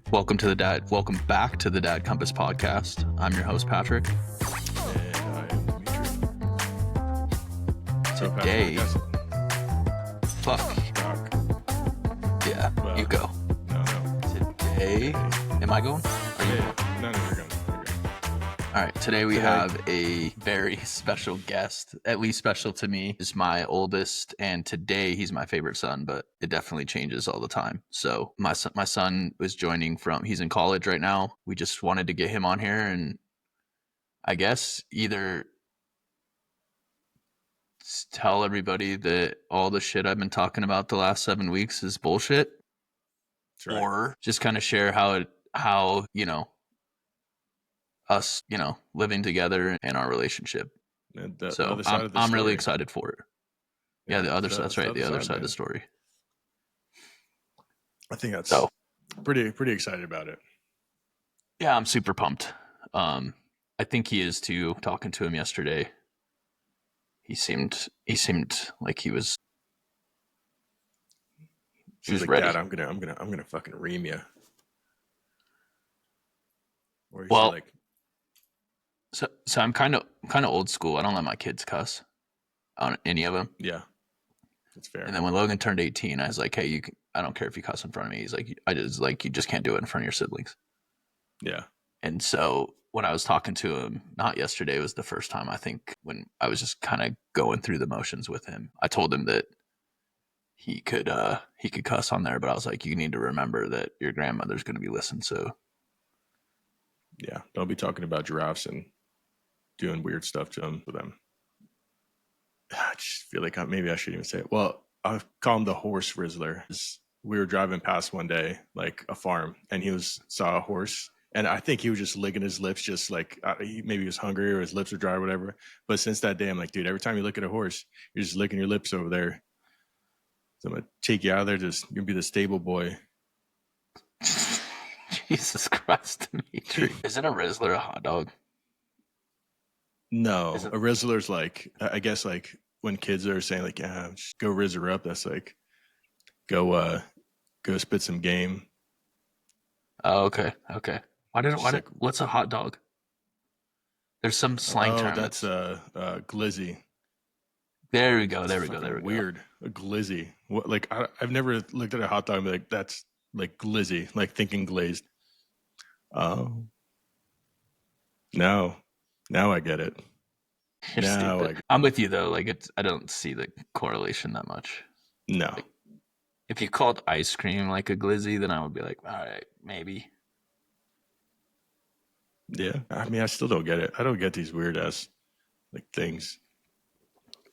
Welcome back to the Dad Compass podcast. I'm your host, Patrick. And I am Dmitry. Today, fuck. Yeah, Well, you go. No. Today, am I going? Yeah. No, you're going. All right, today we have a very special guest, at least special to me. He's my oldest, and today he's my favorite son, but it definitely changes all the time. So my son was he's in college right now. We just wanted to get him on here and I guess either tell everybody that all the shit I've been talking about the last 7 weeks is bullshit, Right. or just kind of share how us, living together and our relationship. So I'm really excited for it. Yeah, that's right. The other side of the story. I think that's pretty excited about it. Yeah, I'm super pumped. I think he is too. Talking to him yesterday, he seemed like he was Like, ready. Dad, I'm gonna fucking ream you. Or he's Well, like, so I'm kind of old school. I don't let my kids cuss on any of them. yeah, that's fair. And then when Logan turned 18, I was like, hey, I don't care if you cuss in front of me. He's like, you just can't do it in front of your siblings. Yeah. And so when I was talking to him, not yesterday, was the first time, I think, when I was just kind of going through the motions with him. I told him that he could cuss on there, but I was like, you need to remember that your grandmother's going to be listening. So yeah, don't be talking about giraffes and doing weird stuff to them. I just feel like maybe I shouldn't even say it. Well, I'll call him the horse rizzler. We were driving past one day, like a farm, and saw a horse. And I think he was just licking his lips, just like maybe he was hungry or his lips were dry or whatever. But since that day, I'm like, dude, every time you look at a horse, you're just licking your lips over there. So I'm going to take you out of there. You're going to be the stable boy. Jesus Christ, Dmitry. Isn't a Rizzler a hot dog? No, a Rizzler's like, I guess like when kids are saying like, yeah, just go Rizzer up. That's like, go spit some game. Oh, okay. What's a hot dog? There's some slang term. That's glizzy. There we go. Weird. A glizzy. What? Like I've never looked at a hot dog and be like, that's like glizzy, like thinking glazed. Oh, now I get it. You're stupid. I'm with you though. Like I don't see the correlation that much. No. Like, if you called ice cream like a glizzy, then I would be like, all right, maybe. Yeah. I mean, I still don't get it. I don't get these weird ass like things.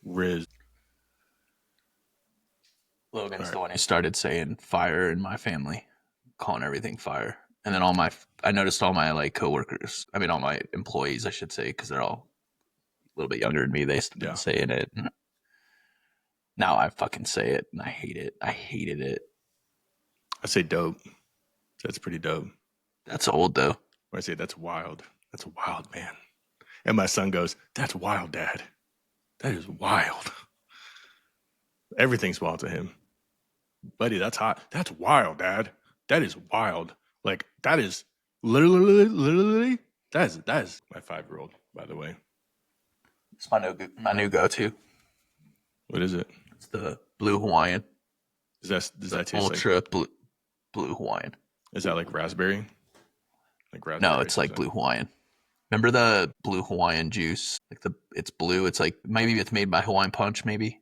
Riz. Logan's the one who started saying fire in my family, calling everything fire. And then I noticed all my like coworkers, all my employees, I should say, because they're all a little bit younger than me. They started saying it. And now I fucking say it and I hate it. I hated it. I say dope. That's pretty dope. That's old though. When I say that's wild. That's wild, man. And my son goes, that's wild, Dad. That is wild. Everything's wild to him. Buddy, that's hot. That's wild, Dad. That is wild. Like, that is literally, that is my 5-year-old, by the way. It's my new go-to. What is it? It's the Blue Hawaiian. Does that taste Ultra like blue Hawaiian? Is that like raspberry? No, it's like Blue Hawaiian. Remember the Blue Hawaiian juice? It's blue. It's like, maybe it's made by Hawaiian Punch, maybe.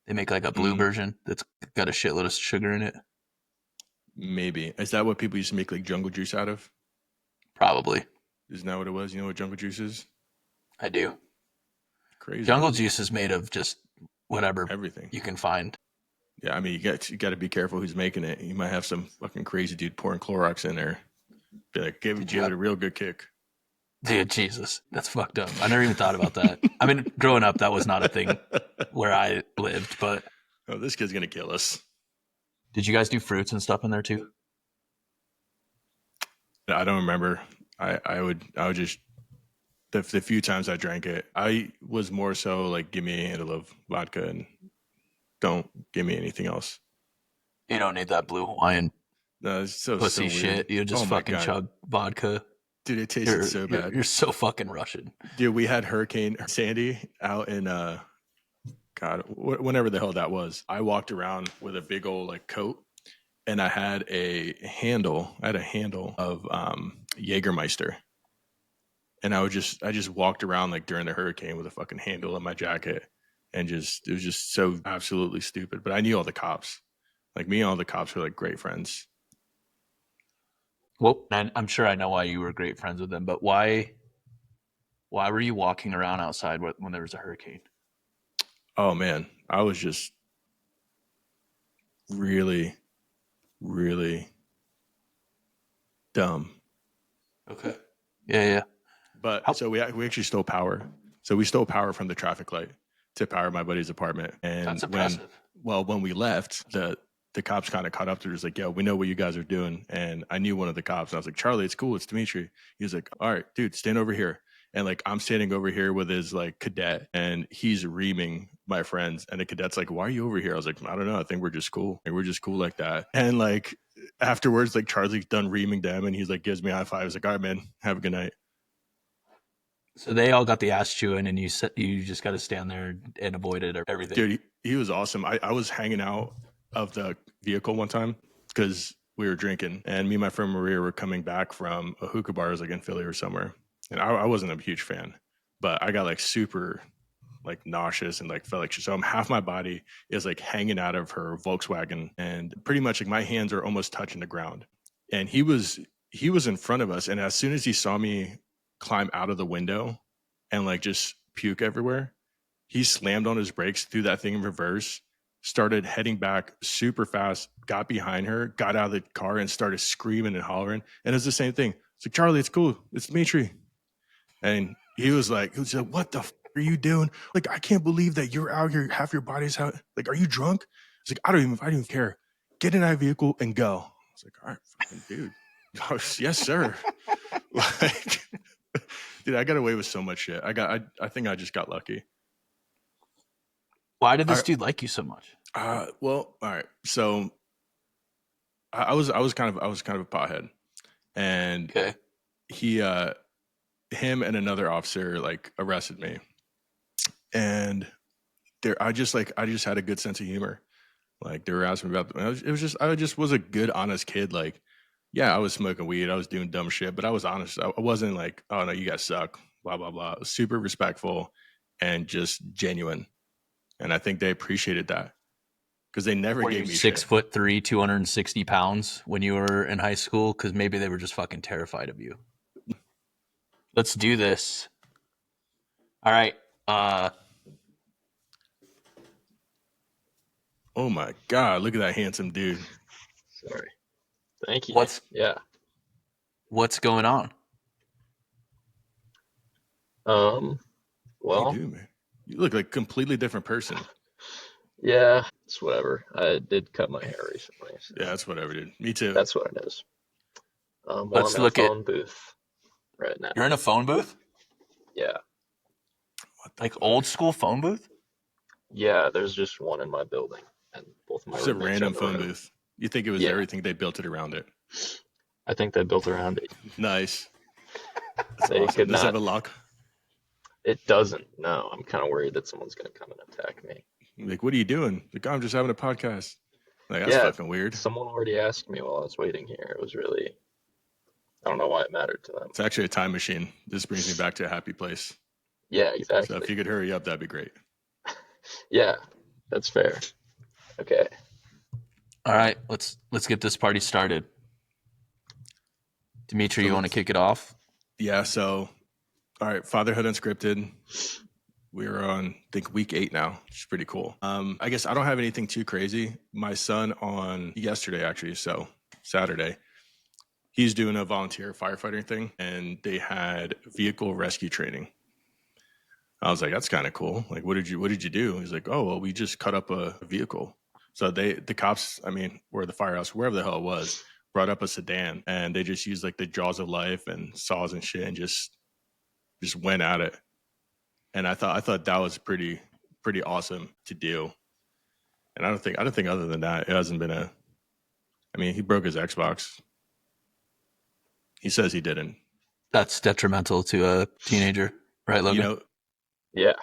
They make like a blue version that's got a shitload of sugar in it. Maybe. Is that what people used to make like jungle juice out of? Probably. Isn't that what it was? You know what jungle juice is? I do. Crazy. Jungle juice is made of just whatever everything you can find. Yeah, I mean, you got to be careful who's making it. You might have some fucking crazy dude pouring Clorox in there. Be like, give it a real good kick. Dude, Jesus, that's fucked up. I never even thought about that. Growing up, that was not a thing where I lived, but... Oh, this kid's going to kill us. Did you guys do fruits and stuff in there too? I don't remember. I would just... The few times I drank it, I was more so like, give me a handle of vodka and don't give me anything else. You don't need that Blue Hawaiian No, it's so Pussy weird. shit. You just Oh my fucking God. chug vodka. Dude, it tasted so You're, bad. you're so fucking Russian. Dude, we had Hurricane Sandy out in God, whenever the hell that was. I walked around with a big old like coat, and I had a handle. I had a handle of Jägermeister, and I just walked around like during the hurricane with a fucking handle in my jacket, and just it was just so absolutely stupid. But I knew all the cops. Like me and all the cops were like great friends. Well, I'm sure I know why you were great friends with them, but why were you walking around outside when there was a hurricane? Oh man, I was just really, really dumb. Okay. Yeah. But so we actually stole power. So we stole power from the traffic light to power my buddy's apartment. And That's impressive. when we left, the cops kind of caught up to us like, yo, we know what you guys are doing. And I knew one of the cops. And I was like, Charlie, it's cool. It's Dmitry. He was like, all right, dude, stand over here. And like, I'm standing over here with his like cadet, and he's reaming my friends. And the cadet's like, why are you over here? I was like, I don't know. I think we're just cool. Like, we're just cool like that. And like afterwards, like Charlie's done reaming them, and he's like, gives me a high five. I was like, all right, man, have a good night. So they all got the ass chewing, and you just got to stand there and avoid it or everything. Dude, he was awesome. I was hanging out of the vehicle one time because we were drinking, and me and my friend Maria were coming back from a hookah bar, like in Philly or somewhere. And I wasn't a huge fan, but I got like super like nauseous and like felt like so half my body is like hanging out of her Volkswagen, and pretty much like my hands are almost touching the ground. And he was in front of us, and as soon as he saw me climb out of the window and like just puke everywhere, he slammed on his brakes, threw that thing in reverse, started heading back super fast, got behind her, got out of the car, and started screaming and hollering. And it's the same thing. It's like, Charlie, it's cool. It's Dmitry. And he was like, what the f are you doing? Like, I can't believe that you're out here. Half your body's out. Like, are you drunk? It's like, I don't even care. Get in that vehicle and go. I was like, all right, fucking dude. Oh, yes, sir. Like, dude, I got away with so much shit. I think I just got lucky. Why did this dude like you so much? Well, all right. So I was kind of a pothead, and okay. Him and another officer like arrested me, and I just had a good sense of humor. Like they were asking me about I just was a good, honest kid. Like, yeah, I was smoking weed, I was doing dumb shit, but I was honest. I wasn't like, oh no, you guys suck, blah blah blah. I was super respectful and just genuine, and I think they appreciated that because they never gave me 6'3", 260 pounds when you were in high school, because maybe they were just fucking terrified of you. Let's do this. All right. Oh my God, look at that handsome dude. Sorry. Thank you. What's going on? Well, you do, man. You look like a completely different person. Yeah, it's whatever. I did cut my hair recently. So yeah, that's whatever, dude. Me too. that's what it is. Well, Let's I'm look in a phone booth right now. You're in a phone booth? Yeah. Like old school phone booth? Yeah, there's just one in my building, and both my It's a roommates are random in the phone room. booth. You think it was everything, they built it around it. I think they built around it. Nice. That's They awesome. could Does it have not. a lock? It doesn't. No, I'm kind of worried that someone's going to come and attack me. Like, what are you doing? Like, I'm just having a podcast. Like, that's Yeah, fucking weird. Someone already asked me while I was waiting here. It was really, I don't know why it mattered to them. It's actually a time machine. This brings me back to a happy place. Yeah, exactly. So if you could hurry up, that'd be great. Yeah, that's fair. Okay. All right, let's get this party started. Dmitry, you want to kick it off? Yeah, so all right, Fatherhood Unscripted. We're on, I think, week 8 now, which is pretty cool. I guess I don't have anything too crazy. My son on yesterday, actually, so Saturday, he's doing a volunteer firefighting thing, and they had vehicle rescue training. I was like, that's kind of cool. Like, what did you do? He's like, oh, well, we just cut up a vehicle. So the cops, or the firehouse, wherever the hell it was, brought up a sedan, and they just used like the jaws of life and saws and shit, and just went at it. And I thought that was pretty awesome to do. And I don't think other than that, it hasn't been I mean, he broke his Xbox. He says he didn't. That's detrimental to a teenager, right, Logan? You know, Yeah.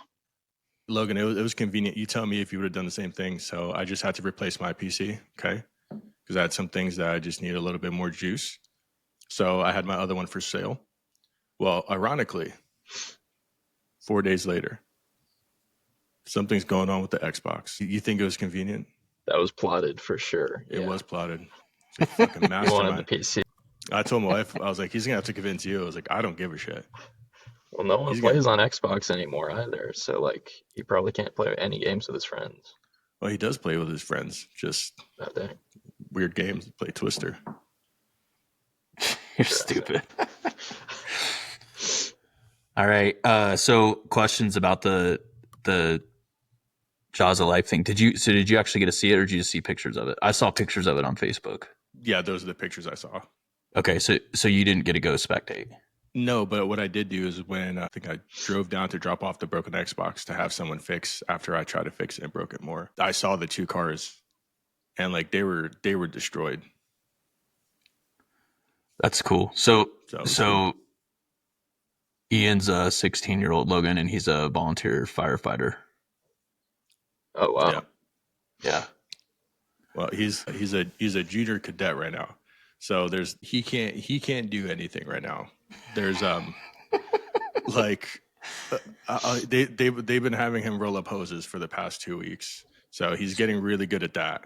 Logan, it was convenient. You tell me if you would have done the same thing. So I just had to replace my PC, okay? Because I had some things that I just needed a little bit more juice. So I had my other one for sale. Well, ironically, 4 days later, something's going on with the Xbox. You think it was convenient? That was plotted for sure. It Yeah. was plotted. It's a fucking You wanted the mastermind. PC. I told my wife, I was like, he's gonna have to convince you. I was like, I don't give a shit. Well, no one He's plays on Xbox anymore either, so like he probably can't play any games with his friends. Well, he does play with his friends, just That day. weird games. Play Twister. You're stupid. All right. So questions about the Jaws of Life thing. Did you actually get to see it, or did you just see pictures of it? I saw pictures of it on Facebook. Yeah, those are the pictures I saw. Okay, so you didn't get to go spectate. No, but what I did do is when I think I drove down to drop off the broken Xbox to have someone fix after I tried to fix it and broke it more. I saw the two cars, and like they were destroyed. That's cool. So cool. Ian's a 16-year-old Logan, and he's a volunteer firefighter. Oh wow. Yeah. Yeah. Well, he's a junior cadet right now. So he can't do anything right now. There's like they've been having him roll up hoses for the past 2 weeks. So he's getting really good at that.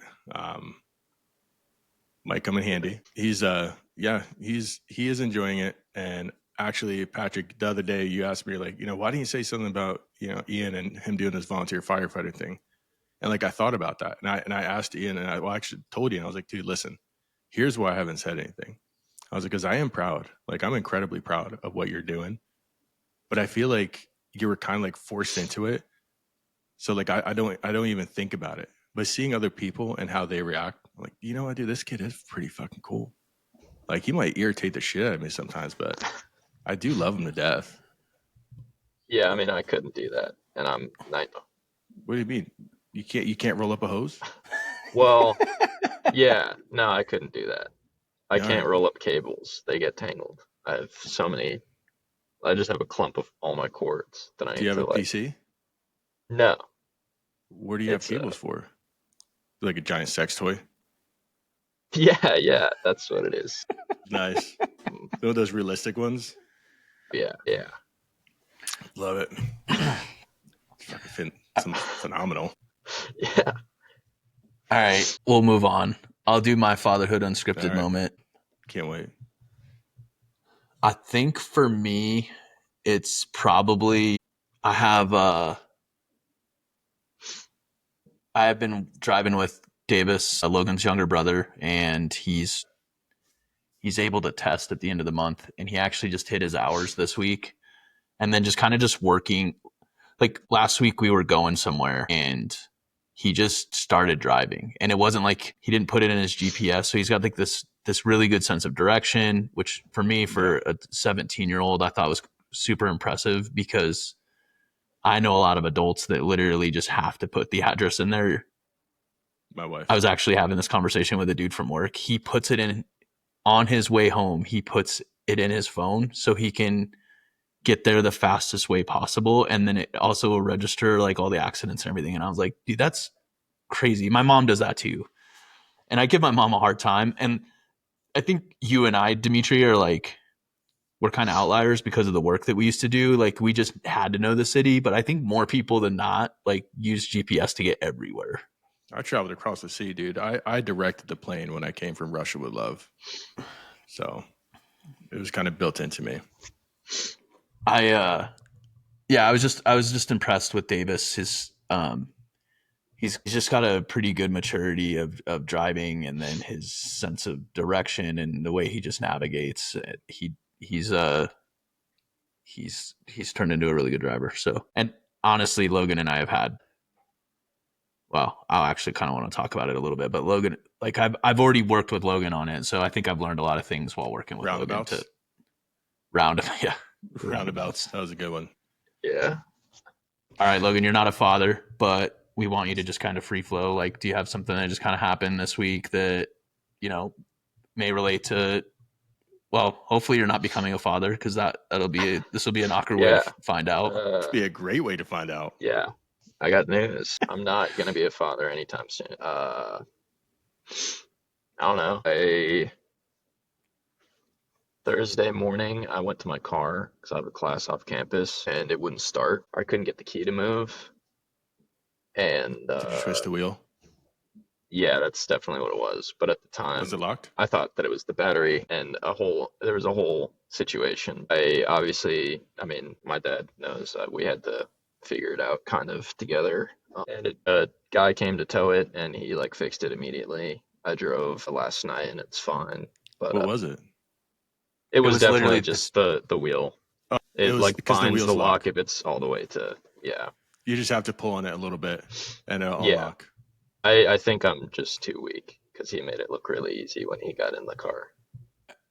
Might come in handy. He is enjoying it. And actually, Patrick, the other day you asked me like, why didn't you say something about, Ian and him doing this volunteer firefighter thing? And like I thought about that. And I asked Ian, and I actually told Ian, I was like, dude, listen, here's why I haven't said anything. I was like, because I am proud. Like, I'm incredibly proud of what you're doing. But I feel like you were kind of like forced into it. So like I don't even think about it. But seeing other people and how they react, I'm like, you know what, dude, this kid is pretty fucking cool. Like, he might irritate the shit out of me sometimes, but I do love him to death. Yeah, I mean I couldn't do that. And I'm 9. What do you mean? You can't roll up a hose? Well, yeah, no, I couldn't do that. I Yeah, can't roll up cables. They get tangled. I have so many. I just have a clump of all my cords that I Do you need have to a like. PC? No, Where do you have it's cables for? Like a giant sex toy? yeah, that's what it is. Nice. Some of those realistic ones? Yeah. Love it. It's fucking phenomenal. Yeah. All right, we'll move on. I'll do my fatherhood unscripted All right. moment. Can't wait. I think for me, it's probably I have been driving with Davis, Logan's younger brother, and he's able to test at the end of the month, and he actually just hit his hours this week, and then just kind of just working. Like last week, we were going somewhere, and he just started driving, and it wasn't like he didn't put it in his GPS, so he's got like this really good sense of direction, which for me, for a 17-year-old, I thought was super impressive, because I know a lot of adults that literally just have to put the address in there. My wife. I was actually having this conversation with a dude from work. He puts it in on his way home. He puts it in his phone so he can get there the fastest way possible. And then it also will register like all the accidents and everything. And I was like, dude, that's crazy. My mom does that too. And I give my mom a hard time. And I think you and I, Dmitry, are like, we're kind of outliers because of the work that we used to do. Like, we just had to know the city. But I think more people than not like use GPS to get everywhere. I traveled across the sea, dude. I directed the plane when I came from Russia with love. So it was kind of built into me. I was just impressed with Davis. He's just got a pretty good maturity of driving, and then his sense of direction and the way he just navigates. He's turned into a really good driver. So, and honestly, Logan and I have had. Well, I'll actually kind of want to talk about it a little bit, but Logan, like I've already worked with Logan on it, so I think I've learned a lot of things while working with Roundabouts. Logan. Roundabouts. That was a good one. Yeah. All right, Logan, you're not a father, but we want you to just kind of free flow. Like, do you have something that just kind of happened this week that may relate to. Well, hopefully you're not becoming a father, because this will be an awkward way Yeah. to find out. It'd be a great way to find out. Yeah. I got news. I'm not gonna be a father anytime soon. I don't know. Thursday morning, I went to my car because I have a class off campus and it wouldn't start. I couldn't get the key to move. And Did you twist the wheel? yeah, that's definitely what it was. But at the time, Was it locked? I thought that it was the battery and there was a whole situation. I mean, my dad knows we had to figure it out kind of together. And a guy came to tow it and he like fixed it immediately. I drove last night and it's fine. But What was it? it was was definitely literally just the wheel. Oh, It was like because the binds wheel's the lock locked. if it's all the way to, yeah. You just have to pull on it a little bit and it'll Yeah. unlock. I think I'm just too weak because he made it look really easy when he got in the car.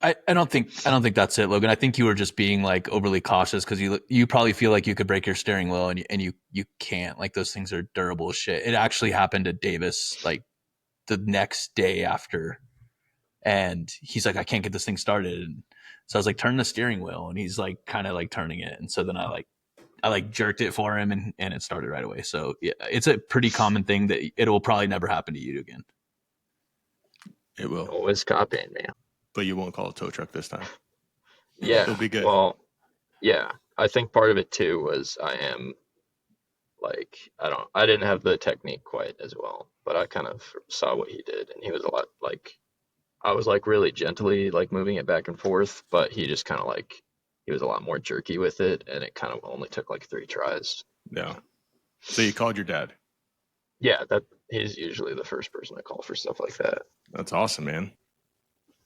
I don't think that's it, Logan. I think you were just being like overly cautious because you probably feel like you could break your steering wheel and you can't. Like those things are durable as shit. It actually happened to Davis like the next day after, and he's like, I can't get this thing started. And so I was like, turn the steering wheel, and he's like kind of like turning it, and so then I jerked it for him and it started right away. So yeah, it's a pretty common thing that it will probably never happen to you again. It will. Always copying me. But you won't call a tow truck this time. Yeah. It'll be good. Well, yeah. I think part of it too was I am like I didn't have the technique quite as well, but I kind of saw what he did and he was a lot like I was like really gently like moving it back and forth, but he just kind of like he was a lot more jerky with it and it kind of only took like 3 tries. Yeah. So you called your dad. Yeah, that he's usually the first person I call for stuff like that. That's awesome, man.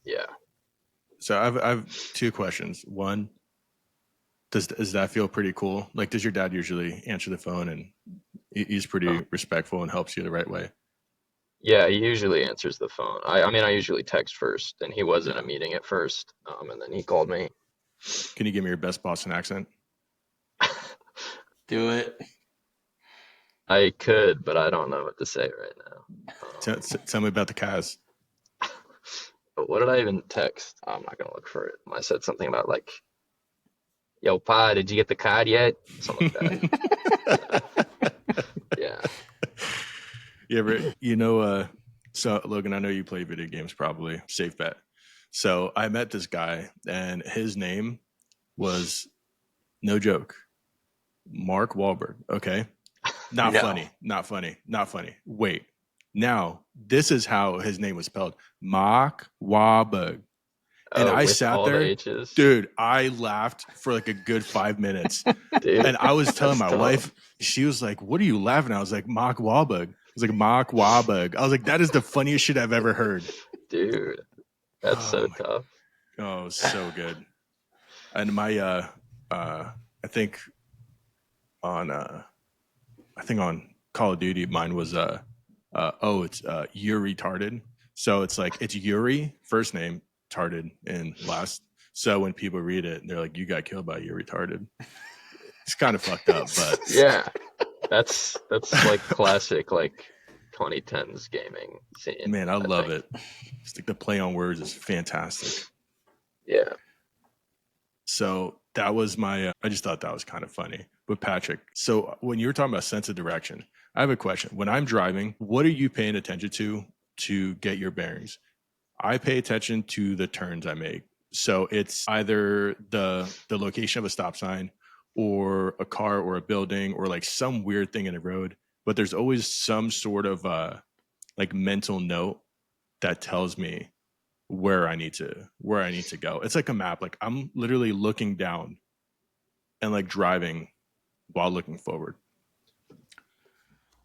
Yeah. So I've 2 questions. One, does that feel pretty cool? Like, does your dad usually answer the phone and he's pretty respectful and helps you the right way? Yeah, he usually answers the phone. I mean, I usually text first, and he was in a meeting at first, and then he called me. Can you give me your best Boston accent? Do it. I could, but I don't know what to say right now. Tell me about the Cavs. But what did I even text? I'm not gonna look for it. I said something about like, "Yo, Pa, did you get the card yet?" Something like that. Yeah. Yeah, so Logan, I know you play video games, probably safe bet. So I met this guy and his name was, no joke, Mark Wahlberg. Okay. Not No. funny. Wait, now this is how his name was spelled. Mark Wahlberg. And I with sat all the there, H's? dude, I laughed for like a good 5 minutes. Dude, And I was telling my that's tough. wife, she was like, what are you laughing at? I was like, Mark Wahlberg. I was like, Mark Wahlberg. I was like, that is the funniest shit I've ever heard. Dude, that's so tough. Oh, so good. And my I think on Call of Duty, mine was it's you're retarded. So it's like it's Yuri, first name, tarded in last. So when people read it, they're like, you got killed by you're retarded. It's kind of fucked up, but Yeah, that's like classic like 2010s gaming scene. man, I love think. it. It's like the play on words is fantastic. Yeah. So that was my, I just thought that was kind of funny. But Patrick, so when you were talking about sense of direction, I have a question. When I'm driving, what are you paying attention to get your bearings? I pay attention to the turns I make. So it's either the location of a stop sign or a car or a building or like some weird thing in the road. But there's always some sort of like mental note that tells me where I need to go. It's like a map. Like I'm literally looking down and like driving while looking forward.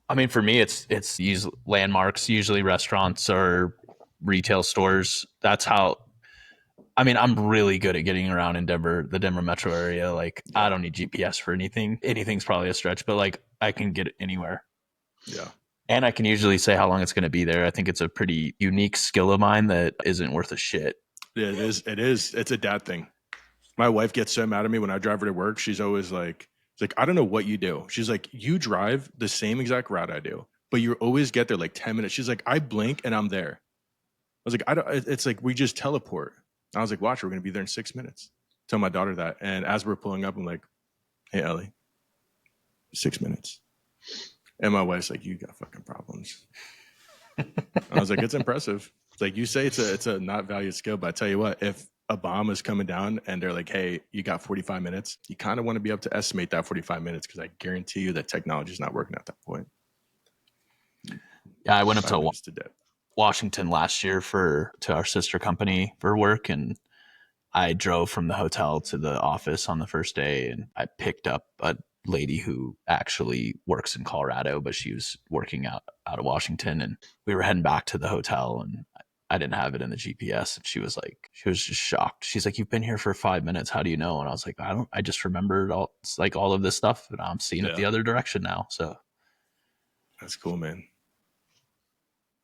I mean, for me, it's usually landmarks, usually restaurants or retail stores. That's how. I mean, I'm really good at getting around in Denver, the Denver metro area. Like, I don't need GPS for anything. Anything's probably a stretch, but like, I can get it anywhere. Yeah. And I can usually say how long it's going to be there. I think it's a pretty unique skill of mine that isn't worth a shit. Yeah, it is. It is. It's a dad thing. My wife gets so mad at me when I drive her to work. She's always like, I don't know what you do. She's like, you drive the same exact route I do, but you always get there like 10 minutes. She's like, I blink and I'm there. was like, it's like we just teleport. I was like, watch, we're going to be there in 6 minutes. Tell my daughter that. And as we're pulling up, I'm like, hey, Ellie, 6 minutes. And my wife's like, you got fucking problems. I was like, it's impressive. Like you say, it's a not valued skill, but I tell you what, if a bomb is coming down and they're like, hey, you got 45 minutes, you kind of want to be able to estimate that 45 minutes because I guarantee you that technology is not working at that point. Yeah, I went up to death. Washington last year to our sister company for work, and I drove from the hotel to the office on the first day, and I picked up a lady who actually works in Colorado, but she was working out of Washington, and we were heading back to the hotel, and I didn't have it in the GPS, and she was just shocked. She's like, "You've been here for 5 minutes. How do you know?" And I was like, I just remembered all of this stuff, and I'm seeing it the other direction now. So that's cool, man.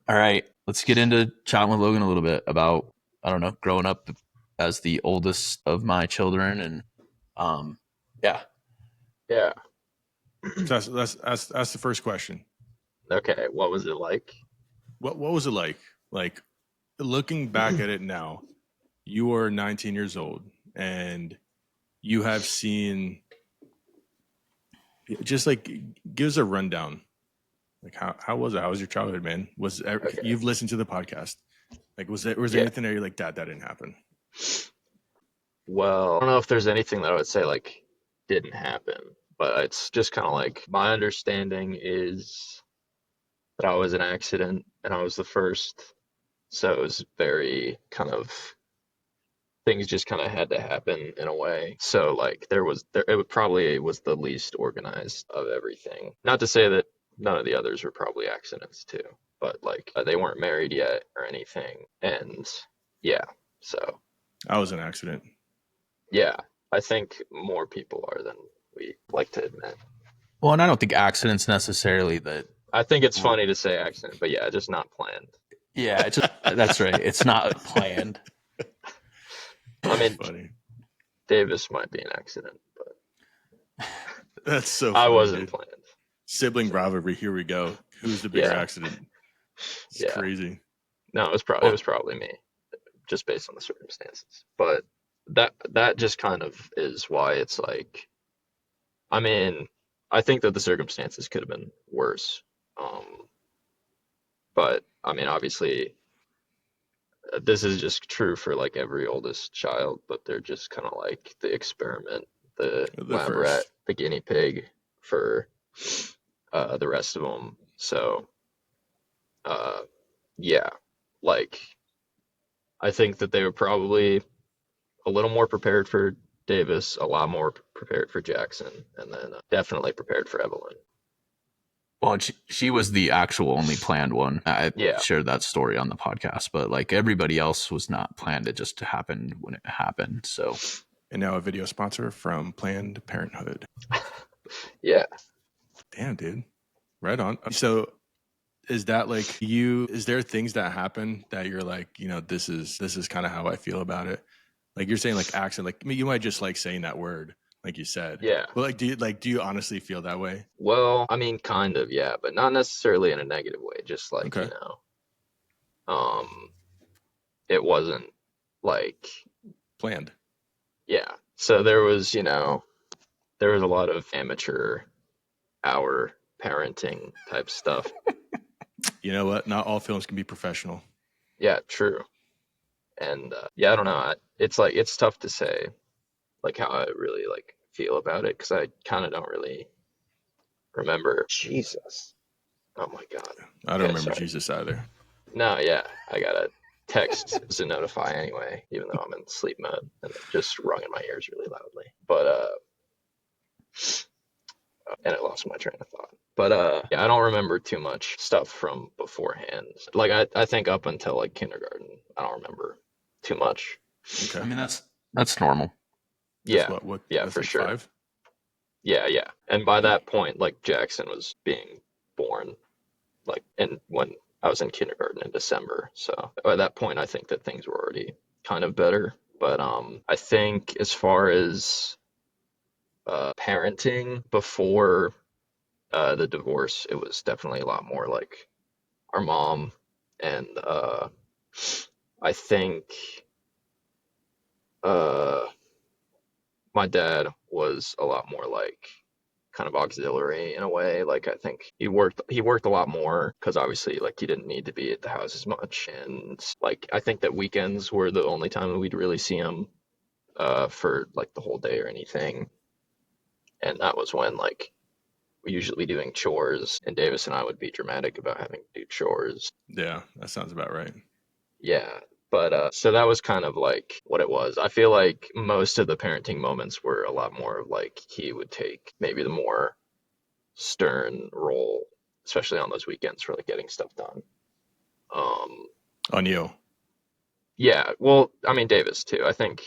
All right, let's get into chatting with Logan a little bit about, I don't know, growing up as the oldest of my children, and yeah. So that's the first question. Okay, what was it like? What was it like? Like looking back at it now, you are 19 years old and you have seen, just like, give us a rundown. Like how was it? How was your childhood, man? You've listened to the podcast? Like was there anything there you're like, Dad, that didn't happen? Well, I don't know if there's anything that I would say like didn't happen, but it's just kind of like my understanding is that I was an accident and I was the first, so it was very kind of things just kind of had to happen in a way. So like it was the least organized of everything. Not to say that none of the others were probably accidents too, but like they weren't married yet or anything. And yeah, so I was an accident. yeah, I think more people are than we like to admit. Well, and I don't think accidents necessarily that. I think it's funny to say accident, but yeah, just not planned. Yeah, that's right. It's not planned. I mean, funny. Davis might be an accident, but that's so funny, I wasn't dude. planned. Sibling rivalry, here we go. Who's the bigger accident? It's crazy. No, it was probably me, just based on the circumstances. But that just kind of is why it's like, I mean, I think that the circumstances could have been worse. But I mean, obviously, this is just true for like every oldest child, but they're just kind of like the experiment, the lab rat, the guinea pig for the rest of them. So, yeah, like I think that they were probably a little more prepared for Davis, a lot more prepared for Jackson, and then definitely prepared for Evelyn. Well, she was the actual only planned one. I shared that story on the podcast, but like everybody else was not planned. It just happened when it happened. So, and now a video sponsor from Planned Parenthood. Yeah. Damn, dude. Right on. So is that like is there things that happen that you're like, this is kind of how I feel about it? Like you're saying like accent, like you might just like saying that word, like you said. Yeah. But like, do you honestly feel that way? Well, I mean, kind of, yeah, but not necessarily in a negative way. Just like, it wasn't like planned. Yeah. So there was a lot of amateur hour parenting type stuff. You know what? Not all films can be professional. Yeah, true. And I don't know. It's tough to say like how I really like feel about it because I kind of don't really remember. Jesus. Oh my God. I don't remember Jesus either. No, yeah. I got a text to notify anyway, even though I'm in sleep mode and it just rung in my ears really loudly. But and I lost my train of thought. But I don't remember too much stuff from beforehand. Like I think up until like kindergarten, I don't remember too much. Okay. I mean that's normal. Yeah. That's for like sure. 5? Yeah. And by that point, like Jackson was being born, like when I was in kindergarten in December. So by that point, I think that things were already kind of better. But I think as far as parenting before the divorce, it was definitely a lot more like our mom and I think uh my dad was a lot more like kind of auxiliary in a way. Like I think he worked a lot more because obviously like he didn't need to be at the house as much. And like I think that weekends were the only time that we'd really see him for like the whole day or anything. And that was when like we usually be doing chores and Davis and I would be dramatic about having to do chores. Yeah, that sounds about right. Yeah. But so that was kind of like what it was. I feel like most of the parenting moments were a lot more like he would take maybe the more stern role, especially on those weekends for like getting stuff done. Um, On you. yeah, well, I mean Davis too. I think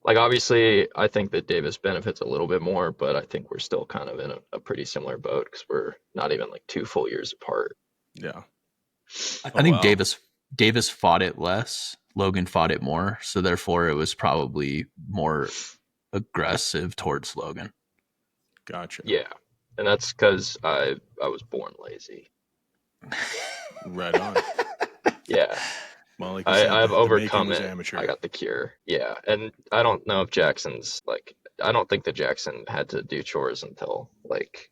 like obviously I think that Davis benefits a little bit more, but I think we're still kind of in a pretty similar boat because we're not even like 2 full years apart. Yeah. I Oh, think wow. Davis fought it less. Logan fought it more, so therefore it was probably more aggressive towards Logan. Gotcha. Yeah, and that's because I was born lazy. Right on. Yeah, Well, like you said, I've the making overcome was it. I amateur. got the cure. Yeah, and I don't know if Jackson's like I don't think that Jackson had to do chores until like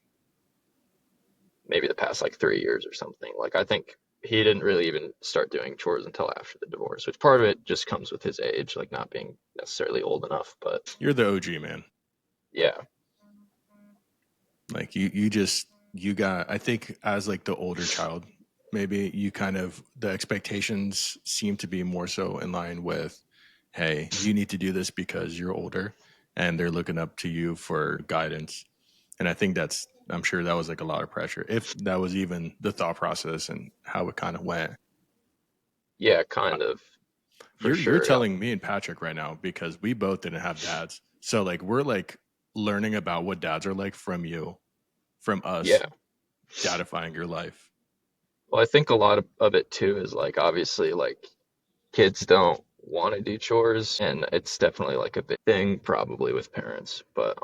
maybe the past like 3 years or something. Like I think he didn't really even start doing chores until after the divorce, which part of it just comes with his age, like not being necessarily old enough. But You're the OG, man. yeah, Like you got, I think as like the older child, maybe you kind of, the expectations seem to be more so in line with, hey, you need to do this because you're older and they're looking up to you for guidance. And I think I'm sure that was like a lot of pressure, if that was even the thought process and how it kind of went. yeah, kind of for You're sure. Yeah, telling me and Patrick right now because we both didn't have dads. So like we're like learning about what dads are like from you, from us, yeah. dadifying your life. Well, I think a lot of it too is like obviously like kids don't want to do chores, and it's definitely like a big thing probably with parents. But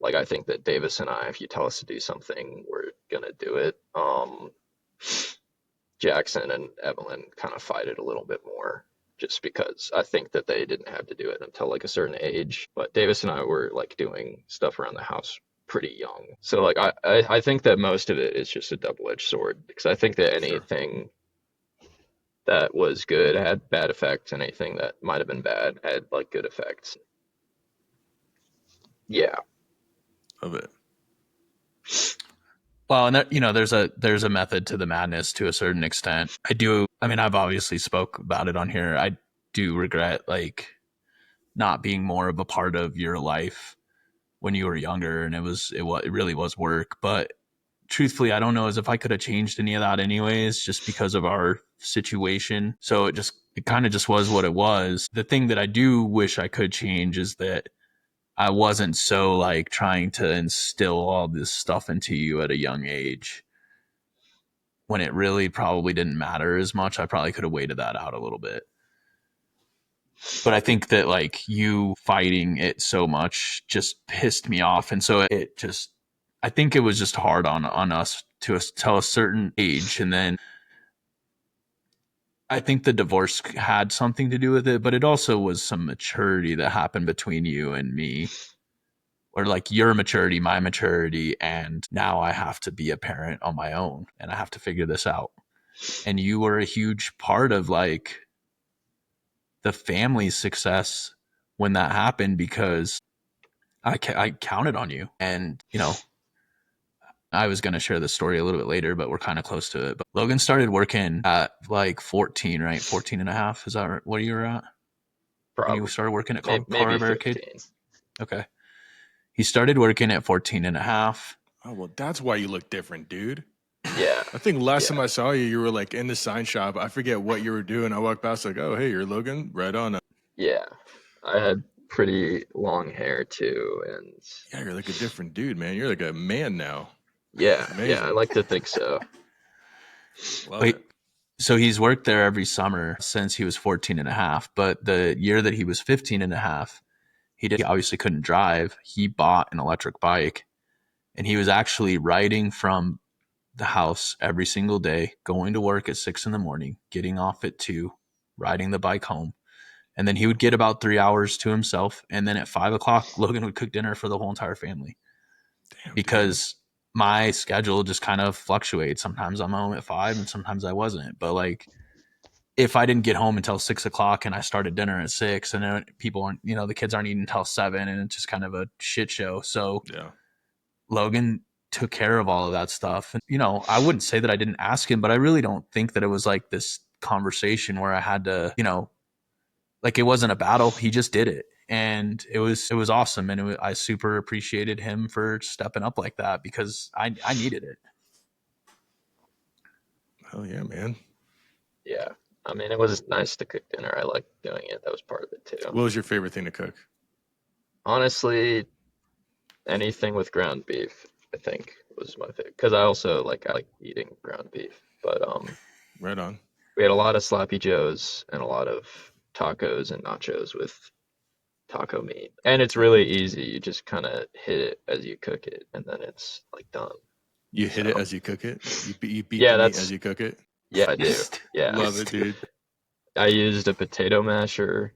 like I think that Davis and I, if you tell us to do something, we're gonna do it. Jackson and Evelyn kind of fight it a little bit more just because I think that they didn't have to do it until like a certain age. But Davis and I were like doing stuff around the house pretty young. So like I think that most of it is just a double-edged sword because I think that Sure. anything that was good had bad effects and anything that might have been bad had like good effects. Yeah. Of it. Well, and there's a method to the madness to a certain extent. I mean, I've obviously spoke about it on here. I do regret like not being more of a part of your life when you were younger, and it really was work. But truthfully, I don't know as if I could have changed any of that anyways, just because of our situation. So it kind of just was what it was. The thing that I do wish I could change is that I wasn't so like trying to instill all this stuff into you at a young age when it really probably didn't matter as much. I probably could have waited that out a little bit. But I think that like you fighting it so much just pissed me off. And so I think it was just hard on us to tell a certain age. And then I think the divorce had something to do with it, but it also was some maturity that happened between you and me, or like your maturity, my maturity. And now I have to be a parent on my own and I have to figure this out. And you were a huge part of like the family's success when that happened because I counted on you. And, I was going to share this story a little bit later, but we're kind of close to it. But Logan started working at like 14, right? 14 and a half. Is that right? What you were at when you Probably started working at maybe Colorado Barricade? 15. Okay. He started working at 14 and a half. Oh, well, that's why you look different, dude. Yeah. I think last time Yeah. I saw you, you were like in the sign shop. I forget what you were doing. I walked past like, oh, hey, you're Logan. Right on. Yeah. I had pretty long hair too, and Yeah, you're like a different dude, man. You're like a man now. yeah, I Amazing. like to think so. Love Wait, it. so he's worked there every summer since he was 14 and a half. But the year that he was 15 and a half, he obviously couldn't drive. He bought an electric bike and he was actually riding from the house every single day, going to work at 6 a.m, getting off at 2, riding the bike home. And then he would get about 3 hours to himself. And then at 5 o'clock, Logan would cook dinner for the whole entire family. Damn, because my schedule just kind of fluctuates. Sometimes I'm home at 5 and sometimes I wasn't. But like, if I didn't get home until 6 o'clock and I started dinner at 6, and then people aren't, the kids aren't eating until 7, and it's just kind of a shit show. So yeah. Logan took care of all of that stuff. And, I wouldn't say that I didn't ask him, but I really don't think that it was like this conversation where I had to, like, it wasn't a battle. He just did it. And it was awesome. And I super appreciated him for stepping up like that because I needed it. Hell yeah, man. Yeah. I mean, it was nice to cook dinner. I liked doing it. That was part of it too. What was your favorite thing to cook? Honestly, anything with ground beef, I think, was my favorite. Because I like eating ground beef. But Right on. we had a lot of sloppy joes and a lot of tacos and nachos with taco meat. And it's really easy. You just kind of hit it as you cook it, and then it's like done. You hit it as you cook it? You beat Yeah, the meat that's- as you cook it? Yeah, I do. Yeah. Love it, dude. I used a potato masher.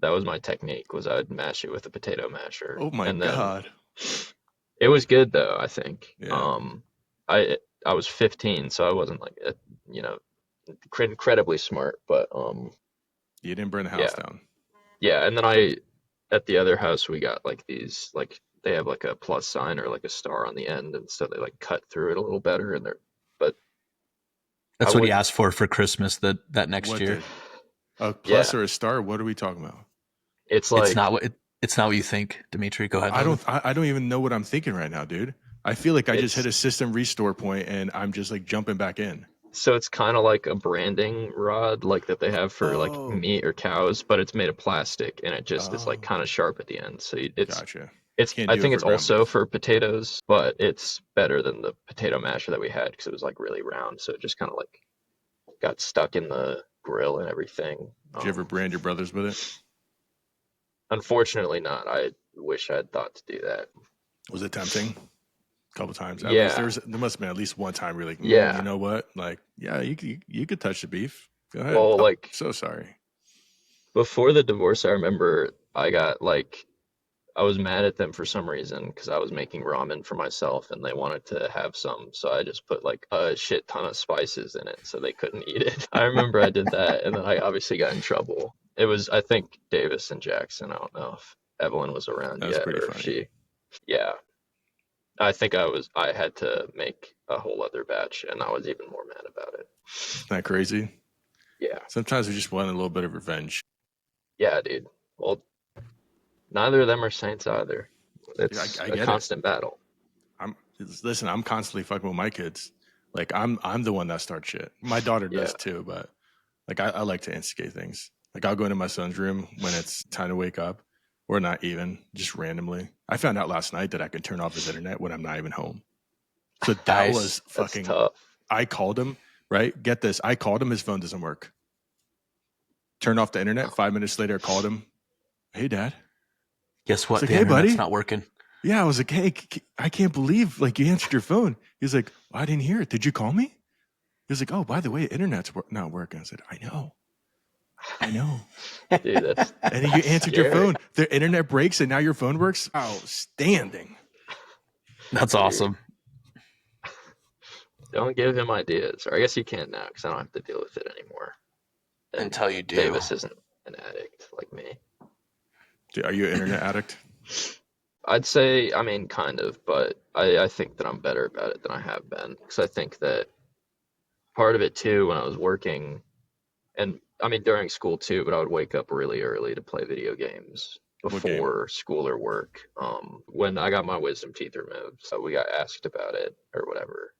That was my technique, was I would mash it with a potato masher. Oh my And then God. it was good though, I think. Yeah. I was 15, so I wasn't like incredibly smart, but You didn't burn the house yeah. down. Yeah, and then at the other house we got like these, like they have like a plus sign or like a star on the end, and so they like cut through it a little better, and That's I what he would- asked for Christmas that next What year. did? A plus Yeah. or a star? What are we talking about? it's like It's not what you think, Dmitry. Go ahead. I don't even know what I'm thinking right now, dude. I feel like I just It's- hit a system restore point and I'm just like jumping back in. So it's kind of like a branding rod, like that they have for like Oh. meat or cows, but it's made of plastic, and it just is like Oh. kind of sharp at the end. So it's Gotcha. it's Can't I do it think for it's ground also beef. for potatoes, but it's better than the potato masher that we had because it was like really round, so it just kind of like got stuck in the grill and everything. Did you ever brand your brothers with it? Unfortunately not. I wish I had thought to do that. Was it tempting? A couple times. At Yeah. least there must have been at least one time where you're like, Yeah. you know what? Like, yeah, you could touch the beef. Go ahead. Well, Oh, like so sorry. before the divorce, I remember I was mad at them for some reason because I was making ramen for myself and they wanted to have some. So I just put like a shit ton of spices in it so they couldn't eat it. I remember I did that, and then I obviously got in trouble. It was, I think, Davis and Jackson. I don't know if Evelyn was around That's yet pretty or if funny. she. Yeah. I think I had to make a whole other batch, and I was even more mad about it. Isn't that crazy? Yeah. Sometimes we just want a little bit of revenge. Yeah, dude. Well, neither of them are saints either. It's I a get it. constant battle. Listen, I'm constantly fucking with my kids. Like I'm the one that starts shit. My daughter does Yeah. too, but like I like to instigate things. Like I'll go into my son's room when it's time to wake up, or not even, just randomly. I found out last night that I can turn off his internet when I'm not even home. So that Nice. was That's fucking. tough. I called him, right? Get this. I called him. His phone doesn't work. Turned off the internet. 5 minutes later, I called him. Hey, Dad. Guess what? It's like, The hey, internet's buddy. not working. Yeah, I was like, hey, I can't believe like you answered your phone. He's like, well, I didn't hear it. Did you call me? He was like, oh, by the way, internet's not working. I said, I know. Dude, that's And then you answered your Scary. phone. The internet breaks and now your phone works. Outstanding. That's Dude. awesome. Don't give him ideas. Or I guess you can't now because I don't have to deal with it anymore. And Until you do. Davis isn't an addict like me. Dude, are you an internet addict? I'd say, I mean, kind of, but I think that I'm better about it than I have been. Because I think that part of it too, when I was working, and I mean during school too, but I would wake up really early to play video games What game? before school or work. When I got my wisdom teeth removed, so we got asked about it or whatever.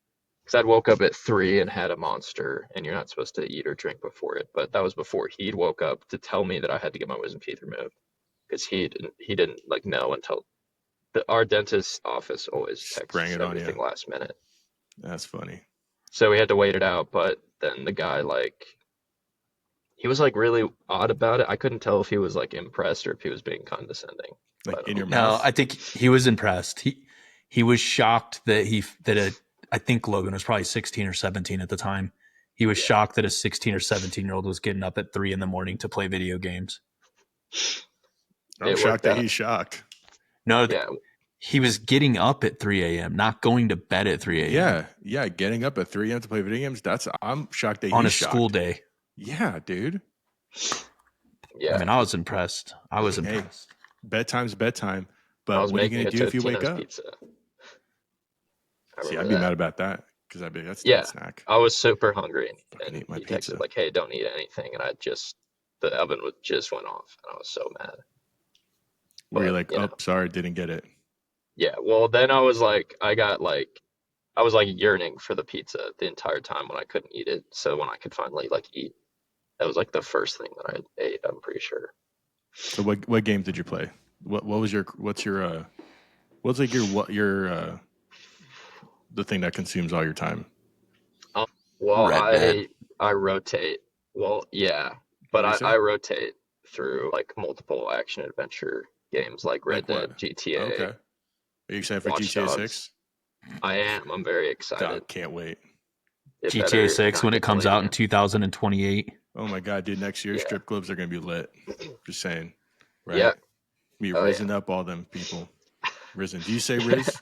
Because I'd woke up at 3 and had a Monster, and you're not supposed to eat or drink before it. But that was before he'd woke up to tell me that I had to get my wisdom teeth removed. Because he didn't like know until our dentist office always Sprang texts it on you. everything last minute. That's funny. So we had to wait it out. But then the guy he was like really odd about it. I couldn't tell if he was like impressed or if he was being condescending. Like But, in your No, mouth. I think he was impressed. He was shocked that I think Logan was probably 16 or 17 at the time. He was shocked that a 16 or 17-year-old was getting up at 3 a.m. to play video games. I'm shocked that he's shocked. No, he was getting up at 3 a.m., not going to bed at 3 a.m. Yeah, getting up at 3 a.m. to play video games. I'm shocked that he's on a shocked. School day. Yeah, dude. Yeah, I mean, I was impressed. Impressed. Bedtime's bedtime. But what are you going to do if you wake up? Pizza. See, I'd be mad about that because I'd be that's not a snack. I was super hungry, and eat my he pizza. texted like, "Hey, don't eat anything," and the oven just went off, and I was so mad. Were you like, sorry, didn't get it? Yeah, well, then I was like, I was like yearning for the pizza the entire time when I couldn't eat it. So when I could finally like eat, that was like the first thing that I ate, I'm pretty sure. So what game did you play? What's your the thing that consumes all your time? Well, I rotate. Well, yeah, but I rotate through like multiple action adventure games like Red Dead, GTA. Okay. Are you excited for GTA 6? I am. I'm very excited. God, can't wait. GTA 6 when it comes out in 2028. Oh my God, dude! Next year, strip clubs are gonna be lit. Just saying, right? Yeah. Be risen up all them people. Risen. Do you say Riz?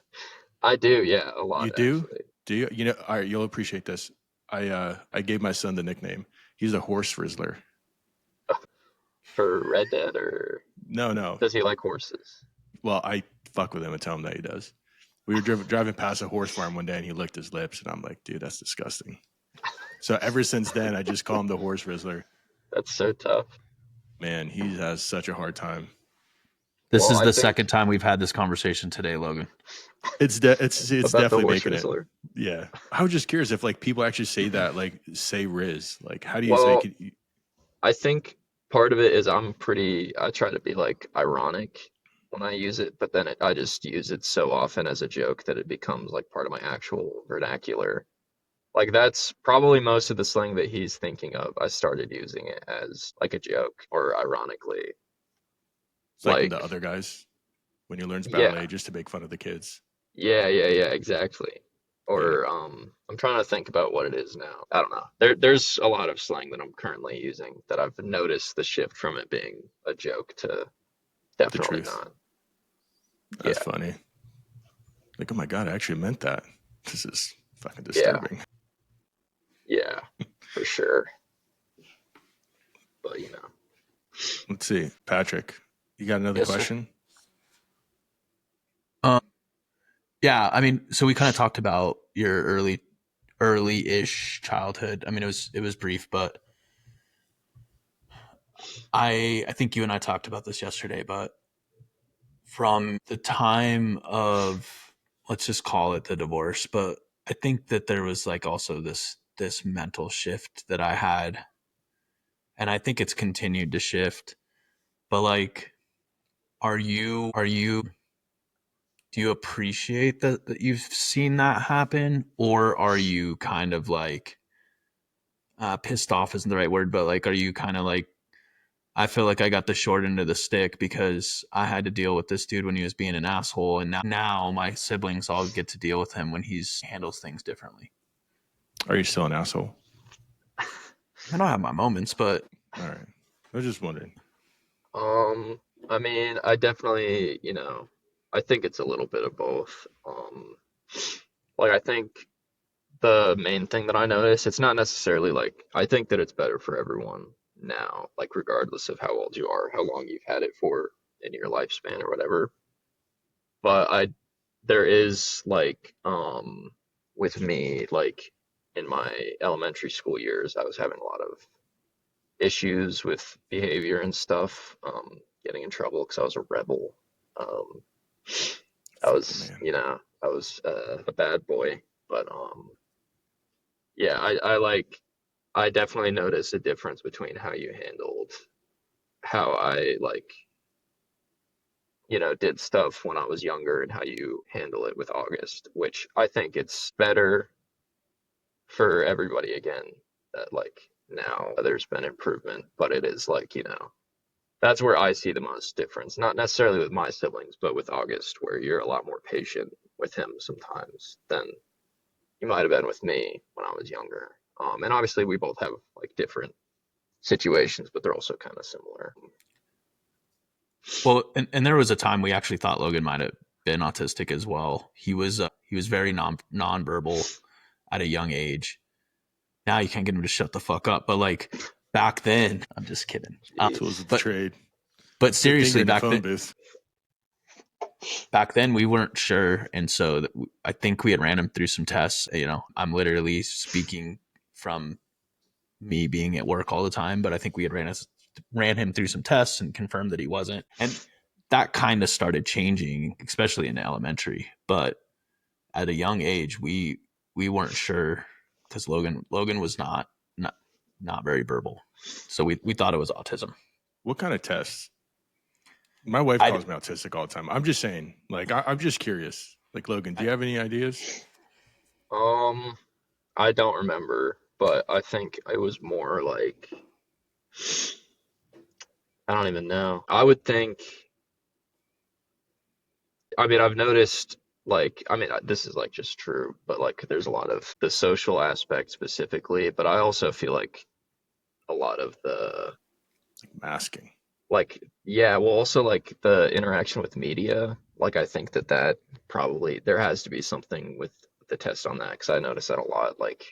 I do. Yeah, a lot. You do? Actually. Do you? You know, all right. You'll appreciate this. I gave my son the nickname. He's a horse rizzler. For Red Dead or no? Does he like horses? Well, I fuck with him and tell him that he does. We were driving past a horse farm one day, and he licked his lips, and I'm like, dude, that's disgusting. So ever since then, I just call him the horse rizzler. That's so tough. Man, he has such a hard time. This is the second time we've had this conversation today, Logan. It's definitely making Rizzler. it. Yeah, I was just curious if like people actually say that, like say Riz. Like, how do you say? I think part of it is I try to be like ironic when I use it, but then I just use it so often as a joke that it becomes like part of my actual vernacular. Like that's probably most of the slang that he's thinking of. I started using it as like a joke or ironically. It's like the other guys when he learns ballet just to make fun of the kids. Yeah, exactly. Or I'm trying to think about what it is now. I don't know. There's a lot of slang that I'm currently using that I've noticed the shift from it being a joke to definitely not. That's funny. Like, oh my God, I actually meant that. This is fucking disturbing. Yeah, for sure. But Let's see, Patrick. You got another question? Yeah, I mean, so we kind of talked about your early-ish childhood. I mean, it was brief, but I think you and I talked about this yesterday, but from the time of, let's just call it the divorce, but I think that there was like also this mental shift that I had, and I think it's continued to shift. But like, do you appreciate that you've seen that happen, or are you kind of like pissed off isn't the right word, but like, are you kind of like, I feel like I got the short end of the stick because I had to deal with this dude when he was being an asshole, and now my siblings all get to deal with him when he handles things differently. Are you still an asshole? I don't have my moments, but all right. I was just wondering. I mean, I definitely, I think it's a little bit of both. Like I think the main thing that I notice, it's not necessarily like I think that it's better for everyone now, like regardless of how old you are, how long you've had it for in your lifespan or whatever. But there is like with me, like in my elementary school years, I was having a lot of issues with behavior and stuff, getting in trouble because I was a rebel. I was a bad boy, but yeah, I definitely noticed a difference between how you handled how I did stuff when I was younger and how you handle it with August, which I think it's better for everybody again that like now there's been improvement, but it is like, that's where I see the most difference. Not necessarily with my siblings, but with August, where you're a lot more patient with him sometimes than he might have been with me when I was younger. And obviously we both have like different situations, but they're also kind of similar. Well, and there was a time we actually thought Logan might have been autistic as well. He was very nonverbal at a young age. Now you can't get him to shut the fuck up. But like back then, I'm just kidding. Tools of the But trade. but seriously, in the back phone then, booth. back then we weren't sure, and so I think we had ran him through some tests. You know, I'm literally speaking from me being at work all the time, but I think we had ran him through some tests and confirmed that he wasn't, and that kind of started changing, especially in elementary. But at a young age, we weren't sure because Logan was not very verbal, so we thought it was autism. What kind of tests? My wife calls me autistic all the time. I'm just saying, like, I'm just curious. Like, Logan, do you have any ideas? I don't remember, but I think it was more like, I don't even know. I would think, I mean, I've noticed like, I mean, this is like just true, but like there's a lot of the social aspect specifically, but I also feel like a lot of the Masking. like, yeah, well, also like the interaction with media. Like, I think that probably there has to be something with the test on that because I notice that a lot. Like,